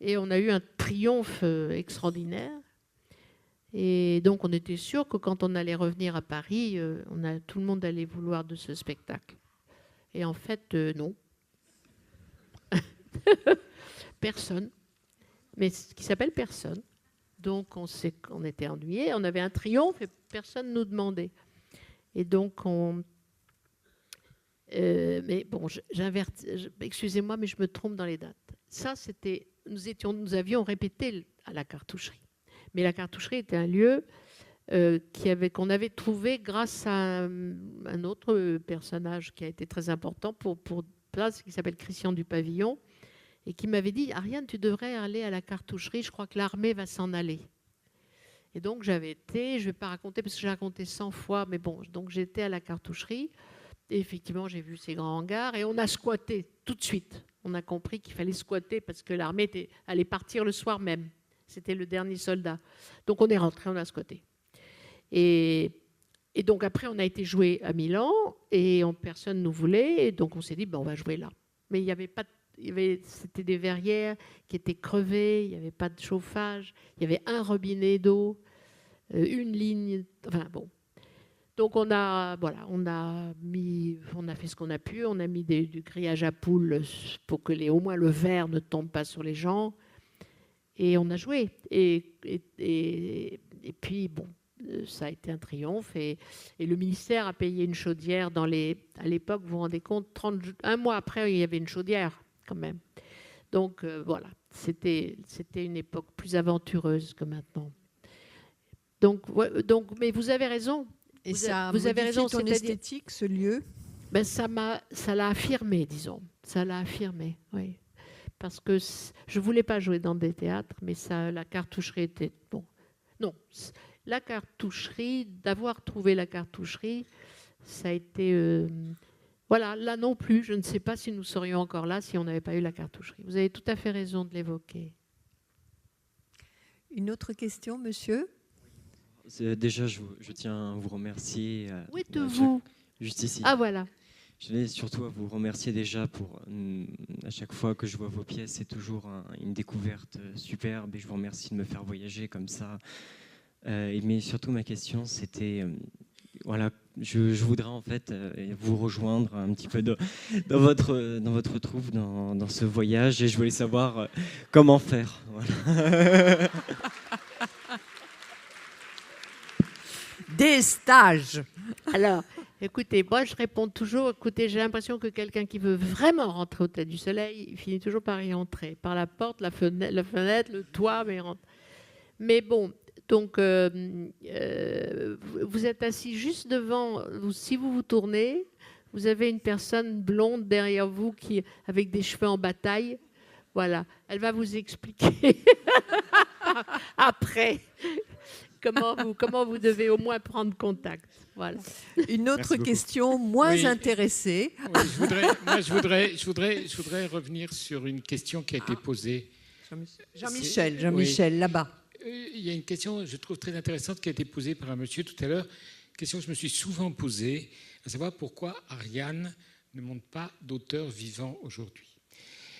Et on a eu un triomphe extraordinaire. Et donc, on était sûr que quand on allait revenir à Paris, tout le monde allait vouloir de ce spectacle. Et en fait, non. Personne. Mais qui s'appelle personne. Donc, on était ennuyés. On avait un triomphe et personne ne nous demandait. Et donc, mais bon, excusez-moi, mais je me trompe dans les dates. Ça, c'était... Nous avions répété à la cartoucherie. Mais la cartoucherie était un lieu qu'on avait trouvé grâce à un autre personnage qui a été très important pour place, qui s'appelle Christian du Pavillon, et qui m'avait dit « Ariane, tu devrais aller à la cartoucherie, je crois que l'armée va s'en aller ». Et donc j'avais été, je ne vais pas raconter parce que j'ai raconté 100 fois, mais bon, donc j'étais à la cartoucherie, et effectivement j'ai vu ces grands hangars, et on a squatté tout de suite. On a compris qu'il fallait squatter parce que l'armée allait partir le soir même. C'était le dernier soldat. Donc on est rentré, on a squatté. Et donc après, on a été joué à Milan et personne ne nous voulait. Et donc on s'est dit, on va jouer là. Mais il y avait pas, c'était des verrières qui étaient crevées, il n'y avait pas de chauffage, il y avait un robinet d'eau, une ligne. Enfin bon. Donc on a fait ce qu'on a pu. On a mis du grillage à poules pour que au moins le verre ne tombe pas sur les gens. Et on a joué. Et puis bon. ça a été un triomphe. Et le ministère a payé une chaudière à l'époque, vous vous rendez compte, un mois après, il y avait une chaudière quand même. Donc voilà, c'était une époque plus aventureuse que maintenant. Donc, mais vous avez raison. Et ça a modifié ton esthétique, ce lieu? Ben, ça l'a affirmé, disons. Ça l'a affirmé, oui. Parce que je ne voulais pas jouer dans des théâtres, mais la cartoucherie était... Bon, non, la cartoucherie, d'avoir trouvé la cartoucherie, ça a été... voilà, là non plus, je ne sais pas si nous serions encore là si on n'avait pas eu la cartoucherie. Vous avez tout à fait raison de l'évoquer. Une autre question, monsieur? Déjà, je tiens à vous remercier. Où êtes-vous? Juste ici. Ah, voilà. Je vais surtout à vous remercier déjà pour, à chaque fois que je vois vos pièces, c'est toujours une découverte superbe et je vous remercie de me faire voyager comme ça. Mais surtout, ma question, c'était, voilà, je voudrais en fait vous rejoindre un petit peu dans votre troupe, dans ce voyage et je voulais savoir comment faire. Voilà. Des stages. Alors, écoutez, moi je réponds toujours, écoutez, j'ai l'impression que quelqu'un qui veut vraiment rentrer au Théâtre du Soleil, il finit toujours par y entrer, par la porte, la fenêtre, le toit, mais rentre. Mais bon, donc vous êtes assis juste devant, si vous vous tournez, vous avez une personne blonde derrière vous avec des cheveux en bataille. Voilà, elle va vous expliquer après comment vous devez au moins prendre contact. Voilà. Une autre question moins intéressée. Oui, je voudrais revenir sur une question qui a été posée. Jean-Michel, là-bas. Il y a une question, je trouve très intéressante, qui a été posée par un monsieur tout à l'heure. Une question que je me suis souvent posée, à savoir pourquoi Ariane ne monte pas d'auteur vivant aujourd'hui.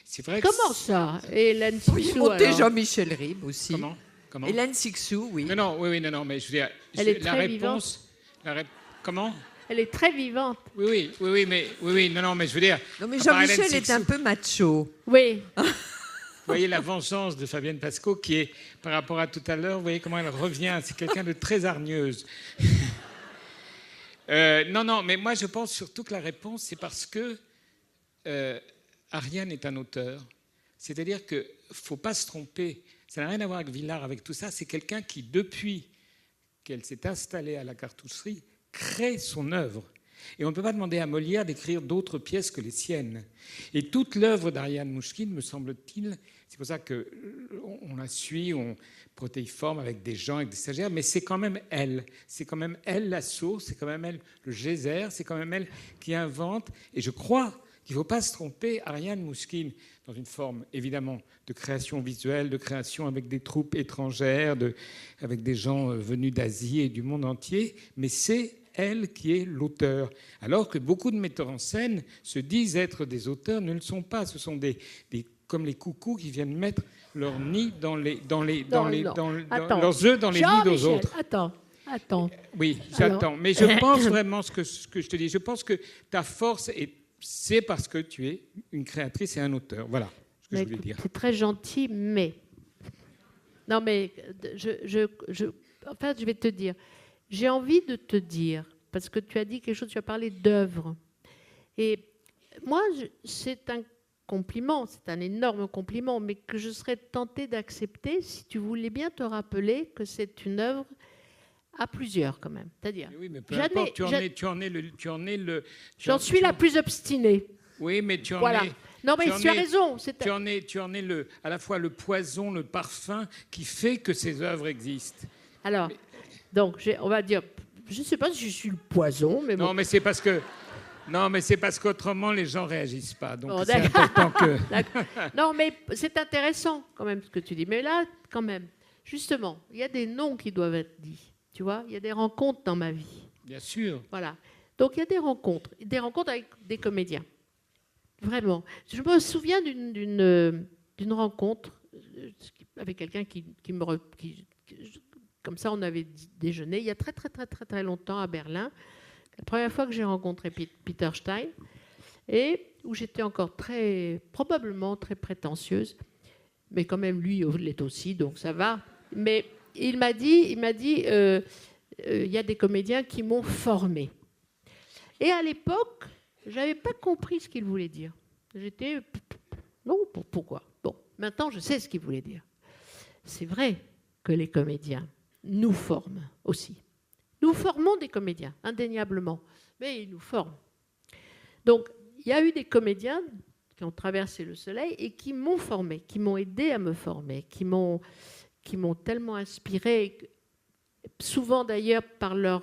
C'est vrai. Comment ça, Hélène Sixou? Oui, montez Jean-Michel Ribes aussi. Comment Hélène Sixou, oui. Non, mais je veux dire, elle est la très réponse. Comment? Elle est très vivante. Oui, mais je veux dire. Non, mais Jean-Michel est un peu macho. Oui. Vous voyez la vengeance de Fabienne Pascaud qui est, par rapport à tout à l'heure, vous voyez comment elle revient. C'est quelqu'un de très hargneuse. Non, mais moi je pense surtout que la réponse, c'est parce que Ariane est un auteur. C'est-à-dire qu'il ne faut pas se tromper. Ça n'a rien à voir avec Villard, avec tout ça. C'est quelqu'un qui, depuis qu'elle s'est installée à la cartoucherie, crée son œuvre. Et on ne peut pas demander à Molière d'écrire d'autres pièces que les siennes. Et toute l'œuvre d'Ariane Mouchkine, me semble-t-il, c'est pour ça qu'on la suit, on protéiforme avec des gens, avec des stagiaires, mais c'est quand même elle. C'est quand même elle la source, c'est quand même elle le geyser, c'est quand même elle qui invente. Et je crois qu'il ne faut pas se tromper, Ariane Mouchkine, dans une forme, évidemment, de création visuelle, de création avec des troupes étrangères, avec des gens venus d'Asie et du monde entier, mais c'est elle qui est l'auteur. Alors que beaucoup de metteurs en scène se disent être des auteurs, ne le sont pas. Ce sont comme les coucous qui viennent mettre leur nid leurs œufs dans les nids des autres. Attends. Oui, j'attends. Mais je pense vraiment ce que je te dis. Je pense que ta force, c'est parce que tu es une créatrice et un auteur. Voilà ce que je voulais dire. C'est très gentil, mais... Non, mais en fait, je vais te dire... J'ai envie de te dire, parce que tu as dit quelque chose, tu as parlé d'œuvre. Et moi, c'est un compliment, c'est un énorme compliment, mais que je serais tentée d'accepter si tu voulais bien te rappeler que c'est une œuvre à plusieurs quand même. C'est-à-dire, oui, mais peu importe, j'en suis la plus obstinée. Oui, mais tu en voilà. es... Non, mais tu as raison. Tu en es à la fois le poison, le parfum qui fait que ces œuvres existent. Alors... Donc, on va dire, je ne sais pas si je suis le poison, mais bon. Non, mais c'est parce qu'autrement, les gens ne réagissent pas. Donc, c'est important que... Non, mais c'est intéressant, quand même, ce que tu dis. Mais là, quand même, justement, il y a des noms qui doivent être dits. Tu vois, il y a des rencontres dans ma vie. Bien sûr. Voilà. Donc, il y a des rencontres avec des comédiens. Vraiment. Je me souviens d'une rencontre avec quelqu'un qui comme ça, on avait déjeuné il y a très, très, très, très, très longtemps à Berlin. La première fois que j'ai rencontré Peter Stein, et où j'étais encore probablement très prétentieuse, mais quand même, lui, il l'est aussi, donc ça va. Mais il m'a dit il y a des comédiens qui m'ont formée. Et à l'époque, je n'avais pas compris ce qu'il voulait dire. J'étais... Non, pourquoi? Bon, maintenant, je sais ce qu'il voulait dire. C'est vrai que les comédiens nous forment aussi. Nous formons des comédiens, indéniablement, mais ils nous forment. Donc, il y a eu des comédiens qui ont traversé le soleil et qui m'ont formé, qui m'ont aidé à me former, qui m'ont tellement inspiré, souvent d'ailleurs par la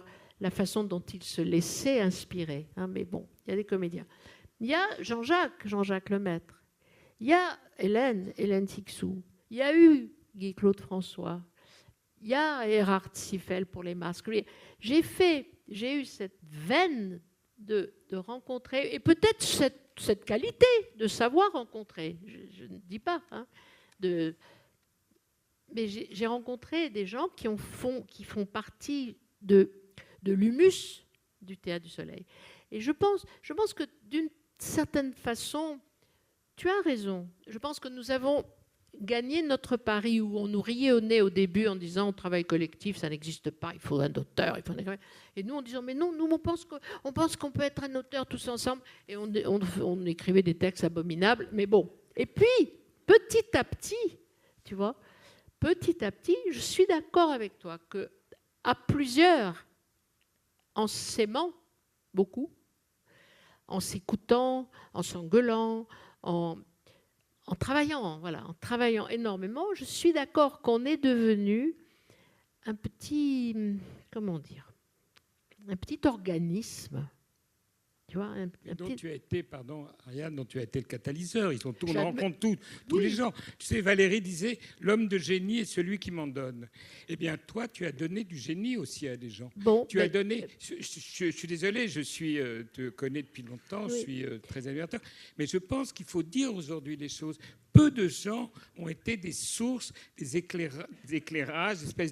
façon dont ils se laissaient inspirer. Hein, mais bon, il y a des comédiens. Il y a Jean-Jacques Lemaître. Il y a Hélène Sixou. Il y a eu Guy-Claude François. Il y a Erhard Ziffel pour les masques. J'ai eu cette veine de rencontrer, et peut-être cette qualité de savoir rencontrer. Je ne dis pas. Hein, mais j'ai rencontré des gens qui font partie de l'humus du Théâtre du Soleil. Et je pense que d'une certaine façon, tu as raison. Je pense que nous avons gagné notre pari où on nous riait au nez au début en disant on travail collectif, ça n'existe pas, il faut un auteur. Et nous, en disant mais non, nous on pense qu'on peut être un auteur tous ensemble. Et on écrivait des textes abominables. Mais bon. Et puis, petit à petit, tu vois, je suis d'accord avec toi qu'à plusieurs, en s'aimant beaucoup, en s'écoutant, en s'engueulant, en travaillant énormément, je suis d'accord qu'on est devenu un petit organisme. Tu vois, tu as été, Ariane, dont tu as été le catalyseur. Ils ont on rencontre tous les gens. Tu sais, Valérie disait, l'homme de génie est celui qui m'en donne. Eh bien, toi, tu as donné du génie aussi à des gens. Bon, tu as donné... Je suis désolé, te connais depuis longtemps, oui. Je suis très admirateur, mais je pense qu'il faut dire aujourd'hui les choses. Peu de gens ont été des sources, des éclairages, des espèces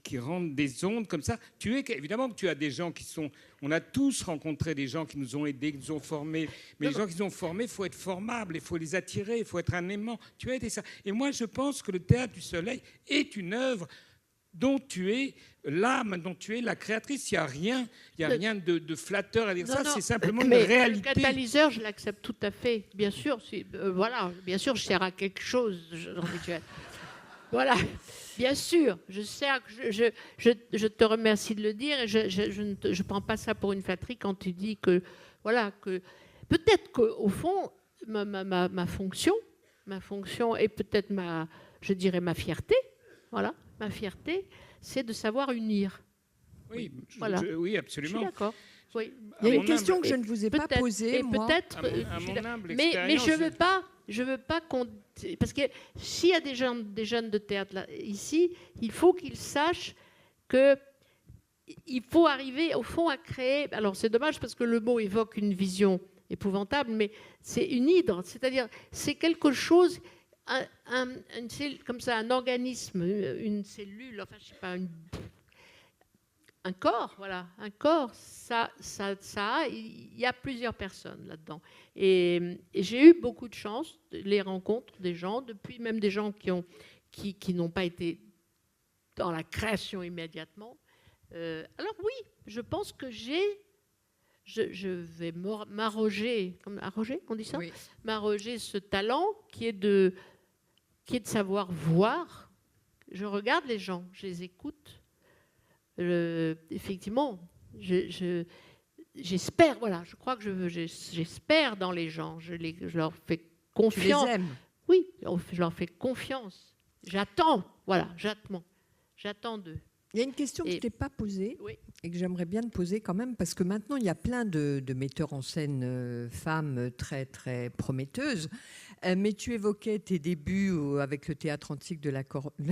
qui rendent des ondes comme ça. Évidemment que tu as des gens qui sont... On a tous rencontré des gens qui nous ont aidés, qui nous ont formés. Mais les gens qui nous ont formés, il faut être formable, il faut les attirer, il faut être un aimant. Tu as été ça. Et moi, je pense que le Théâtre du Soleil est une œuvre dont tu es l'âme, dont tu es la créatrice. Il n'y a rien de flatteur à dire ça, c'est simplement une réalité. Le catalyseur, je l'accepte tout à fait. Bien sûr, bien sûr, je sers à quelque chose. Voilà, bien sûr, je te remercie de le dire et je ne prends pas ça pour une flatterie quand tu dis que peut-être qu'au fond, ma fonction est peut-être ma fierté, voilà. Ma fierté, c'est de savoir unir. Oui, voilà. Oui, absolument. Je suis d'accord. Oui. Il y a une question que je ne vous ai pas posée, moi. Mais je veux pas qu'on... Parce que s'il y a des jeunes de théâtre là, ici, il faut qu'ils sachent qu'il faut arriver, au fond, à créer... Alors, c'est dommage parce que le mot évoque une vision épouvantable, mais c'est une hydre. C'est-à-dire, c'est quelque chose... comme ça, un organisme, une cellule, enfin, je sais pas, un corps, voilà, un corps, il y a plusieurs personnes là-dedans. Et j'ai eu beaucoup de chance, les rencontres des gens, depuis même des gens qui n'ont pas été dans la création immédiatement. Alors oui, je pense que je vais m'arroger, on dit ça, oui. M'arroger ce talent qui est de savoir voir. Je regarde les gens, je les écoute. Effectivement, j'espère, voilà, je crois que j'espère dans les gens. Je leur fais confiance. Tu les aimes ? Oui, je leur fais confiance. J'attends d'eux. Il y a une question que je ne t'ai pas posée, oui, et que j'aimerais bien te poser quand même, parce que maintenant, il y a plein de metteurs en scène femmes très, très prometteuses. Mais tu évoquais tes débuts avec le théâtre antique de la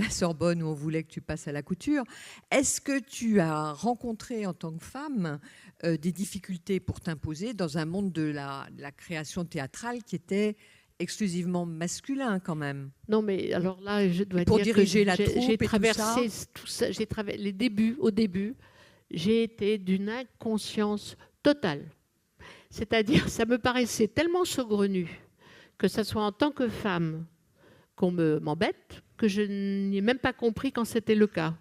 Sorbonne, où on voulait que tu passes à la couture. Est-ce que tu as rencontré en tant que femme des difficultés pour t'imposer dans un monde de la création théâtrale qui était exclusivement masculin quand même? Non, mais alors là, je dois pour dire diriger que la troupe j'ai traversé tout ça. Les débuts. Au début, j'ai été d'une inconscience totale. C'est-à-dire, ça me paraissait tellement saugrenu que ce soit en tant que femme qu'on m'embête, que je n'ai même pas compris quand c'était le cas.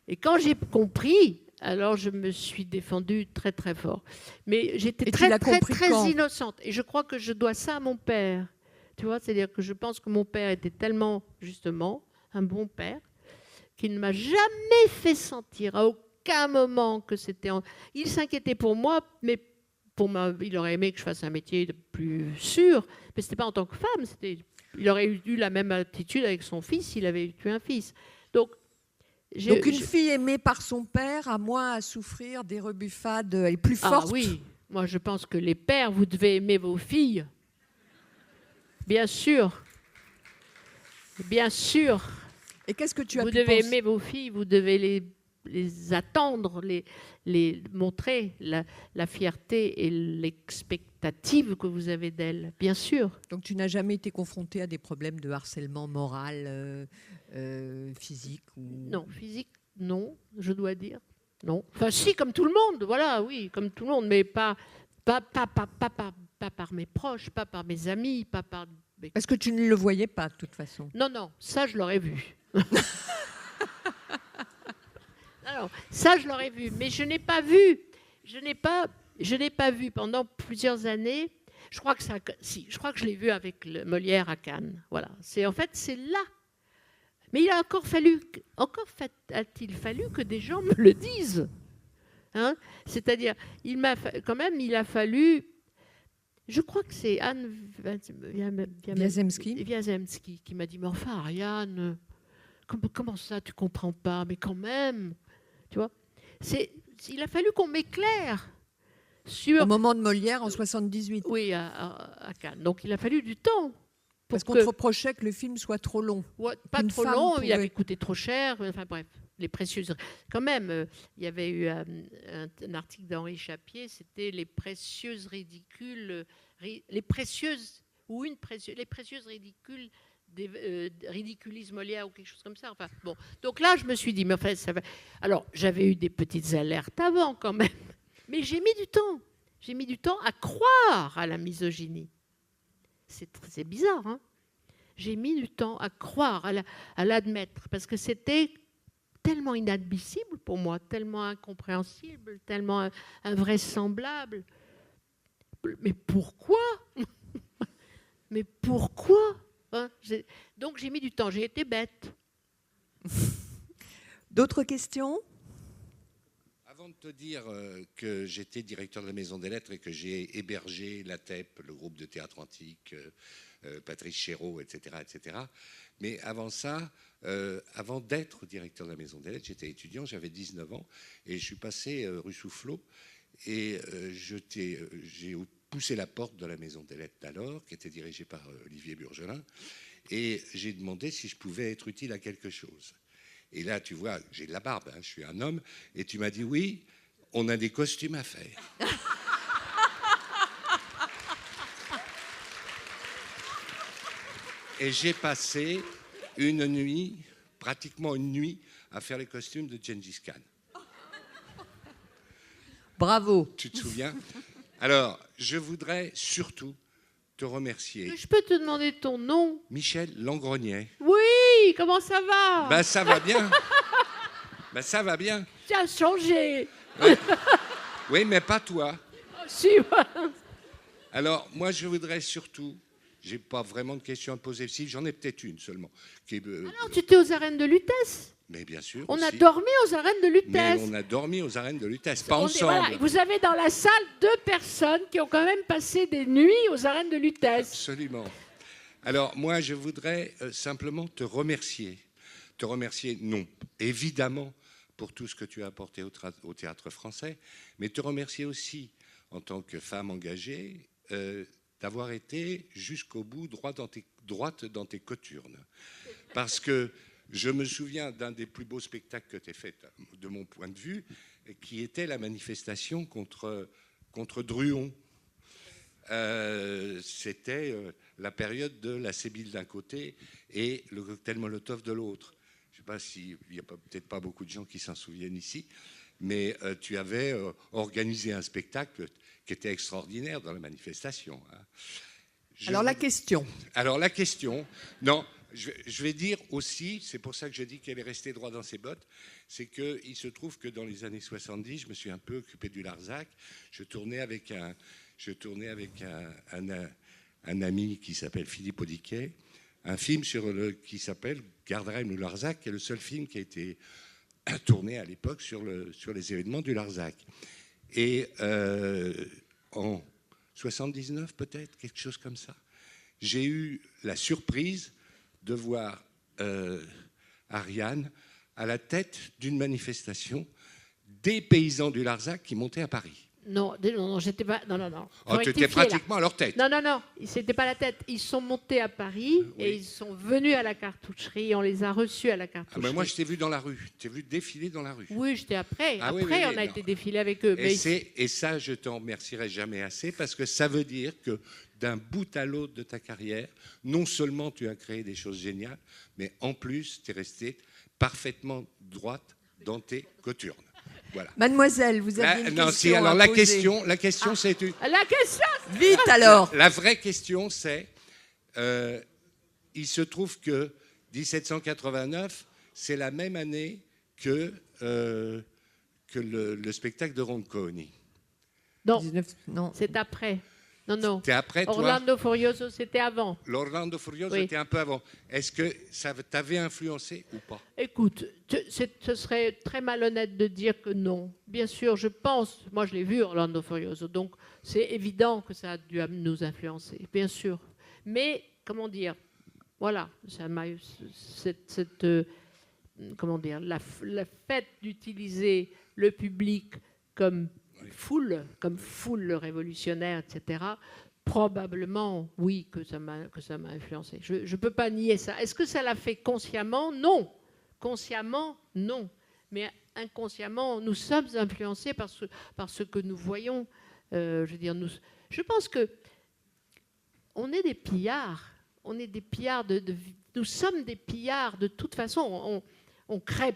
Et quand j'ai compris, alors je me suis défendue très très fort. Mais j'étais très innocente. Et je crois que je dois ça à mon père. Tu vois, c'est-à-dire que je pense que mon père était tellement, justement, un bon père, qu'il ne m'a jamais fait sentir à aucun moment que c'était... Il s'inquiétait pour moi, mais il aurait aimé que je fasse un métier de plus sûr, mais ce n'était pas en tant que femme. Il aurait eu la même attitude avec son fils s'il avait eu un fils. Donc une fille aimée par son père a moins à souffrir des rebuffades et plus fortes. Ah oui, moi je pense que les pères, vous devez aimer vos filles. Bien sûr. Bien sûr. Et qu'est-ce que tu as Vous devez aimer vos filles, vous devez les attendre, les montrer la fierté et l'expectative que vous avez d'elles, bien sûr. Donc tu n'as jamais été confrontée à des problèmes de harcèlement moral, physique ou... Non, physique, non, je dois dire. Non. Enfin, si, comme tout le monde, voilà, oui, comme tout le monde, mais pas par mes proches, pas par mes amis, pas par... Parce que tu ne le voyais pas, de toute façon. Non, ça, je l'aurais vu. Alors, ça, je l'aurais vu, mais je n'ai pas vu. Je n'ai pas vu pendant plusieurs années. Je crois que je l'ai vu avec Molière à Cannes. Voilà. C'est là. Mais il a a-t-il fallu que des gens me le disent. Hein? C'est-à-dire, il a fallu. Je crois que c'est Anne Wiazemski qui m'a dit, mais enfin, Ariane, comment ça, tu comprends pas? Mais quand même, tu vois, il a fallu qu'on m'éclaire sur... Au moment de Molière, en 78. Oui, à Cannes. Donc, il a fallu du temps. Parce qu'on te reprochait que le film soit trop long. Ouais, pas trop long, il avait coûté trop cher. Enfin bref, les précieuses... Quand même, il y avait eu un article d'Henri Chapier, c'était les précieuses ridicules... Les précieuses ridicules... ridiculise Molière ou quelque chose comme ça. Enfin, bon. Donc là, je me suis dit, mais enfin, ça va... Alors, j'avais eu des petites alertes avant quand même. Mais j'ai mis du temps. J'ai mis du temps à croire à la misogynie. C'est bizarre, hein? J'ai mis du temps à croire, à l'admettre, parce que c'était tellement inadmissible pour moi, tellement incompréhensible, tellement invraisemblable. Mais pourquoi? Mais pourquoi, hein? Donc j'ai mis du temps, j'ai été bête. D'autres questions? Avant de te dire que j'étais directeur de la Maison des Lettres et que j'ai hébergé la TEP, le groupe de théâtre antique, Patrice Chéreau, etc., etc. Mais avant ça, avant d'être directeur de la Maison des Lettres, j'étais étudiant, j'avais 19 ans, et je suis passé rue Soufflot, et j'ai poussé la porte de la Maison des Lettres d'alors, qui était dirigée par Olivier Burgelin, et j'ai demandé si je pouvais être utile à quelque chose. Et là, tu vois, j'ai de la barbe, hein, je suis un homme. Et tu m'as dit, oui, on a des costumes à faire. Et j'ai passé pratiquement une nuit, à faire les costumes de Gengis Khan. Bravo. Tu te souviens? Alors, je voudrais surtout te remercier. Je peux te demander ton nom? Michel Langrognet. Oui, comment ça va? Ben, ça va bien. Ben, ça va bien. Tu as changé. Ouais. Oui, mais pas toi. Oh, si, voilà. Alors, moi, je voudrais surtout... J'ai pas vraiment de questions à te poser. Si, j'en ai peut-être une seulement. Alors, tu étais aux arènes de Lutèce? Mais bien sûr. On a dormi aux arènes de Lutèce. Mais on a dormi aux arènes de Lutèce, pas ensemble. Voilà. Vous avez dans la salle 2 personnes qui ont quand même passé des nuits aux arènes de Lutèce. Absolument. Alors, moi, je voudrais simplement te remercier. Te remercier, non, évidemment, pour tout ce que tu as apporté au Théâtre Français, mais te remercier aussi, en tant que femme engagée, d'avoir été jusqu'au bout droite dans tes coturnes. Parce que je me souviens d'un des plus beaux spectacles que tu as fait, de mon point de vue, qui était la manifestation contre Druon. C'était la période de la Sébile d'un côté et le cocktail Molotov de l'autre. Je ne sais pas s'il n'y a peut-être pas beaucoup de gens qui s'en souviennent ici, mais tu avais organisé un spectacle qui était extraordinaire dans la manifestation. Hein. Alors la question. Alors la question, non, Je vais dire aussi, c'est pour ça que je dis qu'elle est restée droit dans ses bottes, c'est qu'il se trouve que dans les années 70, je me suis un peu occupé du Larzac. Je tournais avec un ami qui s'appelle Philippe Audiquet, un film qui s'appelle Garderaim ou Larzac, qui est le seul film qui a été tourné à l'époque sur les événements du Larzac. Et en 79 peut-être, quelque chose comme ça, j'ai eu la surprise de voir Ariane à la tête d'une manifestation des paysans du Larzac qui montaient à Paris. Non, j'étais pas. Non. Oh, tu étais pratiquement à leur tête. Non, c'était pas la tête. Ils sont montés à Paris et ils sont venus à la cartoucherie. On les a reçus à la cartoucherie. Ah ben moi, je t'ai vu dans la rue. Je t'ai vu défiler dans la rue. Oui, j'étais après. Ah, après, on a été défilé avec eux. Et ça, je t'en remercierai jamais assez parce que ça veut dire que d'un bout à l'autre de ta carrière, non seulement tu as créé des choses géniales, mais en plus, tu es restée parfaitement droite dans tes coturnes. Voilà. Mademoiselle, vous avez une question à la poser. question, c'est une... La question, vite alors. La vraie question, c'est, il se trouve que 1789, c'est la même année que le spectacle de Ronconi. Non, c'est après. Non. C'était après, toi? Orlando Furioso, c'était avant. L'Orlando Furioso était un peu avant. Est-ce que ça t'avait influencé ou pas? Écoute, ce serait très malhonnête de dire que non. Bien sûr, je pense, moi je l'ai vu Orlando Furioso, donc c'est évident que ça a dû nous influencer, bien sûr. Mais, comment dire, voilà, ça m'a comment dire, la fait d'utiliser le public comme foule révolutionnaire, etc., probablement, oui, que ça m'a influencé. Je ne peux pas nier ça. Est-ce que ça l'a fait consciemment? Non. Consciemment, non. Mais inconsciemment, nous sommes influencés par ce que nous voyons. Je pense que on est des pillards. On est des pillards nous sommes des pillards de toute façon. On crée.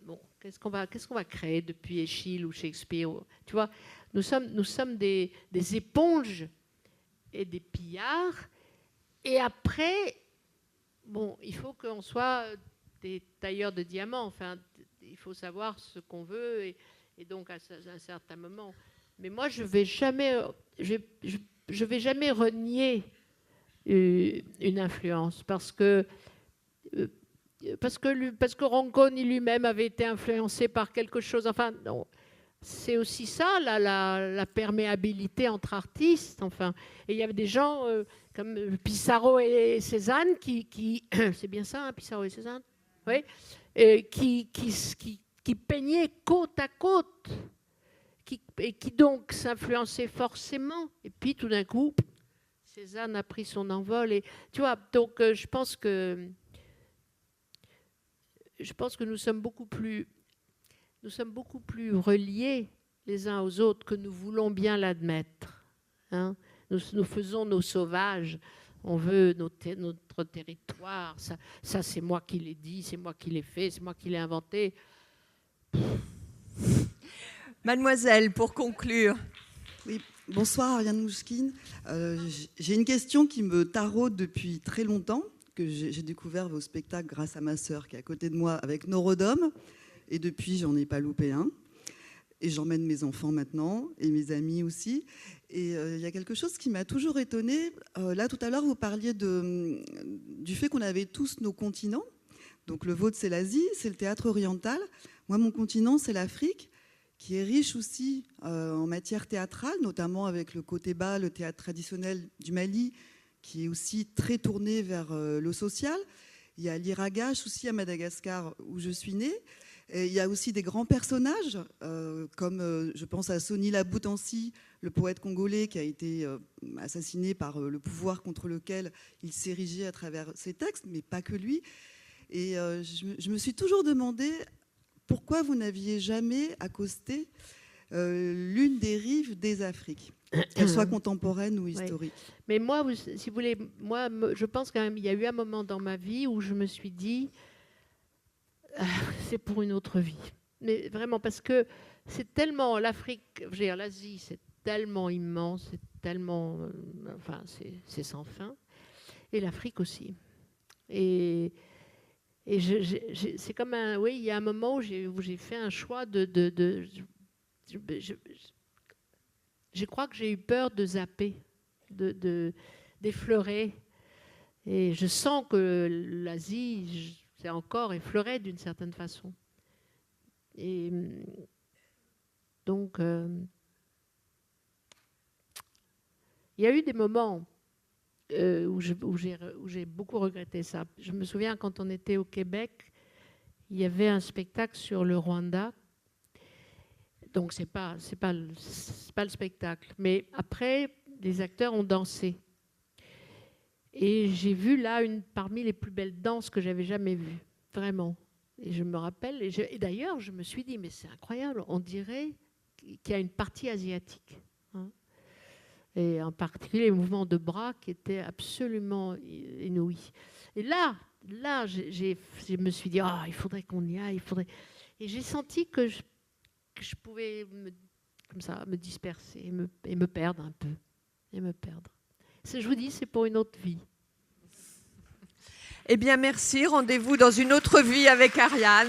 Bon, qu'est-ce qu'on va créer depuis Eschyle ou Shakespeare? Tu vois, nous sommes des éponges et des pillards. Et après, bon, il faut qu'on soit des tailleurs de diamants. Enfin, il faut savoir ce qu'on veut et donc à un certain moment. Mais moi, je vais jamais renier une influence parce que Ronconi lui-même avait été influencé par quelque chose. Enfin, non, c'est aussi ça, la perméabilité entre artistes. Enfin, et il y avait des gens comme Pissarro et Cézanne qui c'est bien ça, hein, Pissarro et Cézanne, oui, qui peignaient côte à côte, et qui donc s'influençaient forcément. Et puis tout d'un coup, Cézanne a pris son envol. Et tu vois, donc je pense que nous sommes beaucoup plus reliés les uns aux autres que nous voulons bien l'admettre. Hein. Nous faisons nos sauvages. On veut notre territoire. Ça, c'est moi qui l'ai dit, c'est moi qui l'ai fait, c'est moi qui l'ai inventé. Mademoiselle, pour conclure. Oui, bonsoir Ariane Mouchkine. J'ai une question qui me taraude depuis très longtemps, que j'ai découvert vos spectacles grâce à ma sœur qui est à côté de moi avec Neurodome. Et depuis, j'en ai pas loupé un. Et j'emmène mes enfants maintenant, et mes amis aussi. Et il y a quelque chose qui m'a toujours étonnée. Là, tout à l'heure, vous parliez du fait qu'on avait tous nos continents. Donc le vôtre, c'est l'Asie, c'est le théâtre oriental. Moi, mon continent, c'est l'Afrique, qui est riche aussi en matière théâtrale, notamment avec le Kotéba, le théâtre traditionnel du Mali, qui est aussi très tourné vers le social. Il y a l'Iragash aussi à Madagascar, où je suis née. Et il y a aussi des grands personnages, comme je pense à Soni Laboutansi, le poète congolais qui a été assassiné par le pouvoir contre lequel il s'érigeait à travers ses textes, mais pas que lui. Et je me suis toujours demandé pourquoi vous n'aviez jamais accosté l'une des rives des Afriques, qu'elle soit contemporaine ou historique. Oui. Mais moi, si vous voulez, moi, je pense quand même il y a eu un moment dans ma vie où je me suis dit c'est pour une autre vie. Mais vraiment, parce que c'est tellement l'Afrique, je veux dire, l'Asie, c'est tellement immense, c'est tellement, enfin, c'est sans fin. Et l'Afrique aussi. Et c'est comme un... Oui, il y a un moment où j'ai fait un choix je crois que j'ai eu peur de zapper, d'effleurer. Et je sens que l'Asie, c'est encore effleuré d'une certaine façon. Et donc, il y a eu des moments où j'ai beaucoup regretté ça. Je me souviens quand on était au Québec, il y avait un spectacle sur le Rwanda. Donc c'est pas le spectacle. Mais après, les acteurs ont dansé. Et j'ai vu là parmi les plus belles danses que j'avais jamais vues, vraiment. Et je me rappelle, et d'ailleurs je me suis dit, mais c'est incroyable, on dirait qu'il y a une partie asiatique. Hein. Et en particulier les mouvements de bras qui étaient absolument inouïs. Et là je me suis dit, il faudrait qu'on y aille. Et j'ai senti que je pouvais comme ça, me disperser et me perdre un peu. Je vous dis, c'est pour une autre vie. Eh bien, merci. Rendez-vous dans une autre vie avec Ariane.